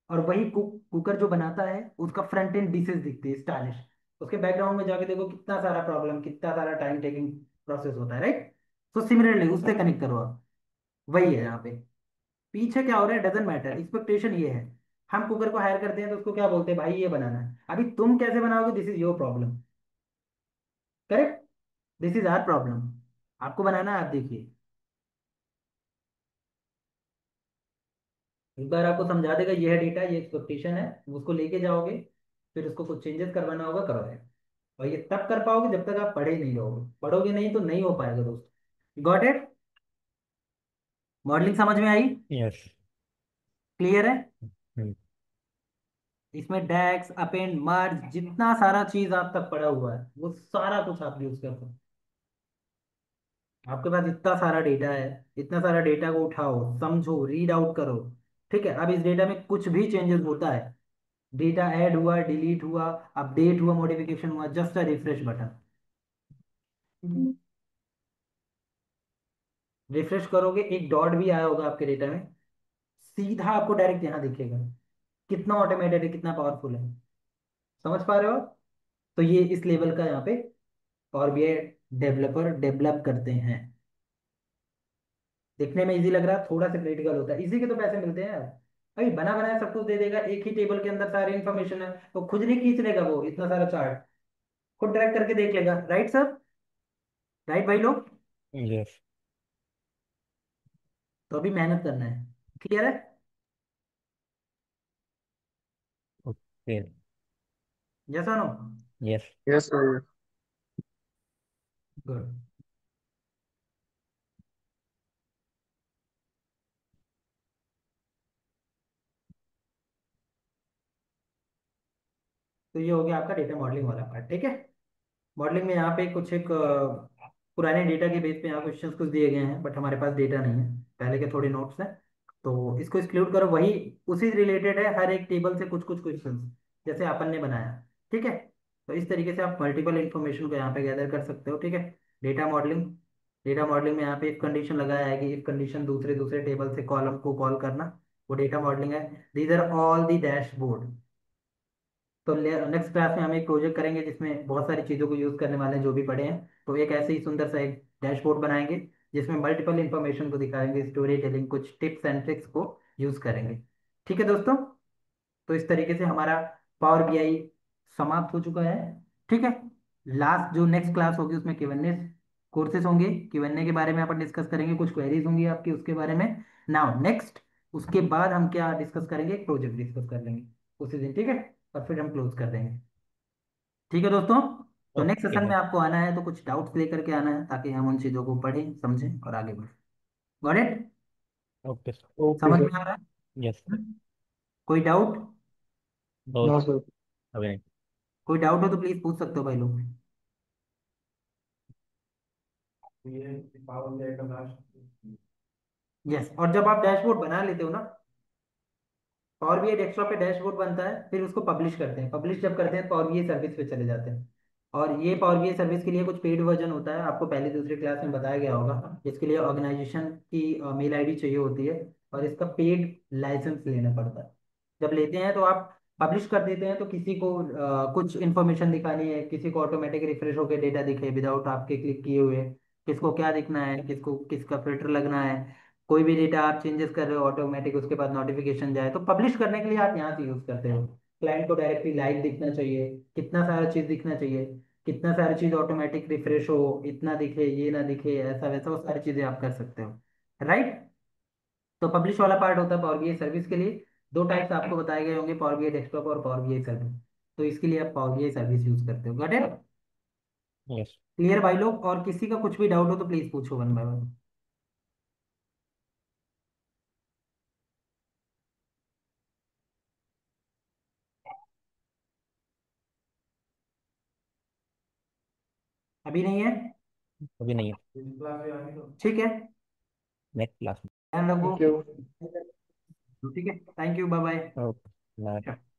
और वही कुकर जो बनाता है उसका फ्रंट एंड डिशेस दिखती है स्टाइलिश। उसके बैकग्राउंड में जाके देखो कितना सारा प्रॉब्लम, कितना सारा टाइम टेकिंग प्रोसेस होता है, राइट। तो सिमिलरली उससे कनेक्ट करो आप, वही है यहाँ पे। पीछे क्या हो रहा है डजेंट मैटर, एक्सपेक्टेशन ये है। हम कुकर को हायर करते हैं तो उसको क्या बोलते हैं, भाई ये बनाना है, अभी तुम कैसे बनाओगे this is your problem, correct. This is our problem, आपको बनाना है, आप देखिए। एक बार आपको समझा देगा ये है डेटा, ये एक्सपेक्टेशन है, उसको लेके जाओगे, फिर उसको कुछ चेंजेस करवाना होगा, करवाएगा। और ये तब कर पाओगे जब तक आप पढ़े नहीं रहोगे, पढ़ोगे नहीं तो नहीं हो पाएगा दोस्त। Got it. मॉडलिंग समझ में आई, यस। क्लियर है। इसमें डेक्स अपेंड मर्ज जितना सारा चीज आप तक पड़ा हुआ है वो सारा कुछ आप यूज करते हो। आपके पास इतना सारा डेटा है, इतना सारा डेटा को उठाओ, समझो, रीड आउट करो। ठीक है, अब इस डेटा में कुछ भी चेंजेस होता है, डेटा ऐड हुआ, डिलीट हुआ, अपडेट हुआ, मॉडिफिकेशन हुआ, just a refresh button. Refresh करोगे एक डॉट भी आया होगा आपके डेटा में, सीधा आपको डायरेक्ट यहाँ दिखेगा। कितना ऑटोमेटेड है, कितना पावरफुल है, समझ पा रहे हो आप? तो ये इस लेवल का यहाँ पे पावर बीआई डेवलपर डेवलप करते हैं। देखने में इजी लग रहा है, थोड़ा सा क्रिटिकल होता है, इसी के तो पैसे मिलते हैं यार। अभी बना बनाया सब कुछ दे देगा, एक ही टेबल के अंदर सारी इन्फॉर्मेशन है, तो खुद नहीं खींच लेगा वो इतना सारा चार्ट, खुद ड्रैग करके देख लेगा, राइट सर, राइट भाई लोग। यस। तो अभी मेहनत करना है, क्लियर है। ओके। जैसा no, yes. Yes sir. Good. तो ये हो गया आपका डेटा मॉडलिंग वाला पार्ट, ठीक है। मॉडलिंग में यहाँ पे कुछ एक पुराने डेटा के बेस पे यहाँ क्वेश्चंस कुछ दिए गए हैं, बट हमारे पास डेटा नहीं है, पहले के थोड़े नोट्स हैं, तो इसको एक्सक्लूड करो। वही उसी रिलेटेड है, हर एक टेबल से कुछ कुछ क्वेश्चंस जैसे अपन ने बनाया, ठीक है। तो इस तरीके से आप मल्टीपल इंफॉर्मेशन को यहाँ पे गैदर कर सकते हो, ठीक है। डेटा मॉडलिंग, डेटा मॉडलिंग में यहाँ पे इफ कंडीशन लगाया है कि इफ कंडीशन दूसरे दूसरे टेबल से कॉलम को कॉल करना, वो डेटा मॉडलिंग है। These are all the dashboard. तो नेक्स्ट क्लास में हम एक प्रोजेक्ट करेंगे जिसमें बहुत सारी चीज़ों को यूज़ करने वाले हैं जो भी पढ़े हैं, तो एक ऐसे ही सुंदर सा एक डैशबोर्ड बनाएंगे जिसमें मल्टीपल इंफॉर्मेशन को दिखाएंगे, स्टोरी टेलिंग, कुछ टिप्स एंड ट्रिक्स को यूज़ करेंगे। ठीक है दोस्तों, तो इस तरीके से हमारा पावर बीआई समाप्त हो चुका है, ठीक है। लास्ट जो नेक्स्ट क्लास होगी उसमें क्यूएनए कोर्सेज होंगे, क्यूएनए के बारे में अपन डिस्कस करेंगे, कुछ क्वेरीज होंगी आपकी उसके बारे में। नाउ नेक्स्ट, उसके बाद हम क्या डिस्कस करेंगे, एक प्रोजेक्ट डिस्कस कर लेंगे उसी दिन, ठीक है। और फिर हम क्लोज कर देंगे, ठीक है दोस्तों। तो नेक्स्ट ओके सेशन में सर। आपको आना है तो कुछ डाउट्स लेकर के आना है ताकि हम उन चीज़ों को पढ़ें, समझें और आगे बढ़ें। Got it, okay sir. Okay समझ सर। में आ रहा यस। है? कोई डाउट? बहुत। No sir. अभी नहीं। कोई डाउट हो तो प्लीज पूछ सकते हो भाई लोग। यस, और जब आप डैशबोर्ड बना लेते हो ना, पावर बीआई डेस्कटॉप पे डैशबोर्ड बनता है, फिर उसको पब्लिश करते हैं, पब्लिश जब करते हैं पावर बीआई सर्विस पे चले जाते हैं। और ये पावर बीआई सर्विस के लिए कुछ पेड वर्जन होता है, आपको पहले दूसरी क्लास में बताया गया होगा, इसके लिए ऑर्गेनाइजेशन की मेल आईडी चाहिए होती है, और इसका पेड लाइसेंस लेना पड़ता है। जब लेते हैं तो आप पब्लिश कर देते हैं, तो किसी को कुछ इन्फॉर्मेशन दिखानी है, किसी को ऑटोमेटिक रिफ्रेश होकर डेटा दिखे विदाउट आपके क्लिक किए हुए, किसको क्या दिखना है, किसको किसका फिल्टर लगना है, कोई भी डेटा आप चेंजेस कर रहे हो ऑटोमेटिक उसके बाद नोटिफिकेशन जाए, तो पब्लिश करने के लिए आप यहाँ से यूज करते हो। क्लाइंट को डायरेक्टली लाइव दिखना चाहिए, कितना सारा चीज दिखना चाहिए, कितना सारी चीज ऑटोमेटिक रिफ्रेश हो, इतना दिखे ये ना दिखे, ऐसा वैसा वो सारी चीजें आप कर सकते हो, राइट। तो पब्लिश वाला पार्ट होता है पावर बीआई सर्विस के लिए। दो टाइप्स आपको बताए गए होंगे, पावर बीआई डेस्कटॉप और पावर बीआई सर्विस, तो इसके लिए आप पावर बीआई सर्विस यूज करते हो, गॉट इट। यस। क्लियर भाई लोग, और किसी का कुछ भी डाउट हो तो प्लीज पूछो वन बाय वन। अभी नहीं है? अभी नहीं है। ठीक है, नेक्स्ट क्लास ध्यान रखो। Thank you. ठीक है, थैंक यू, बाय में। ओके। बाय।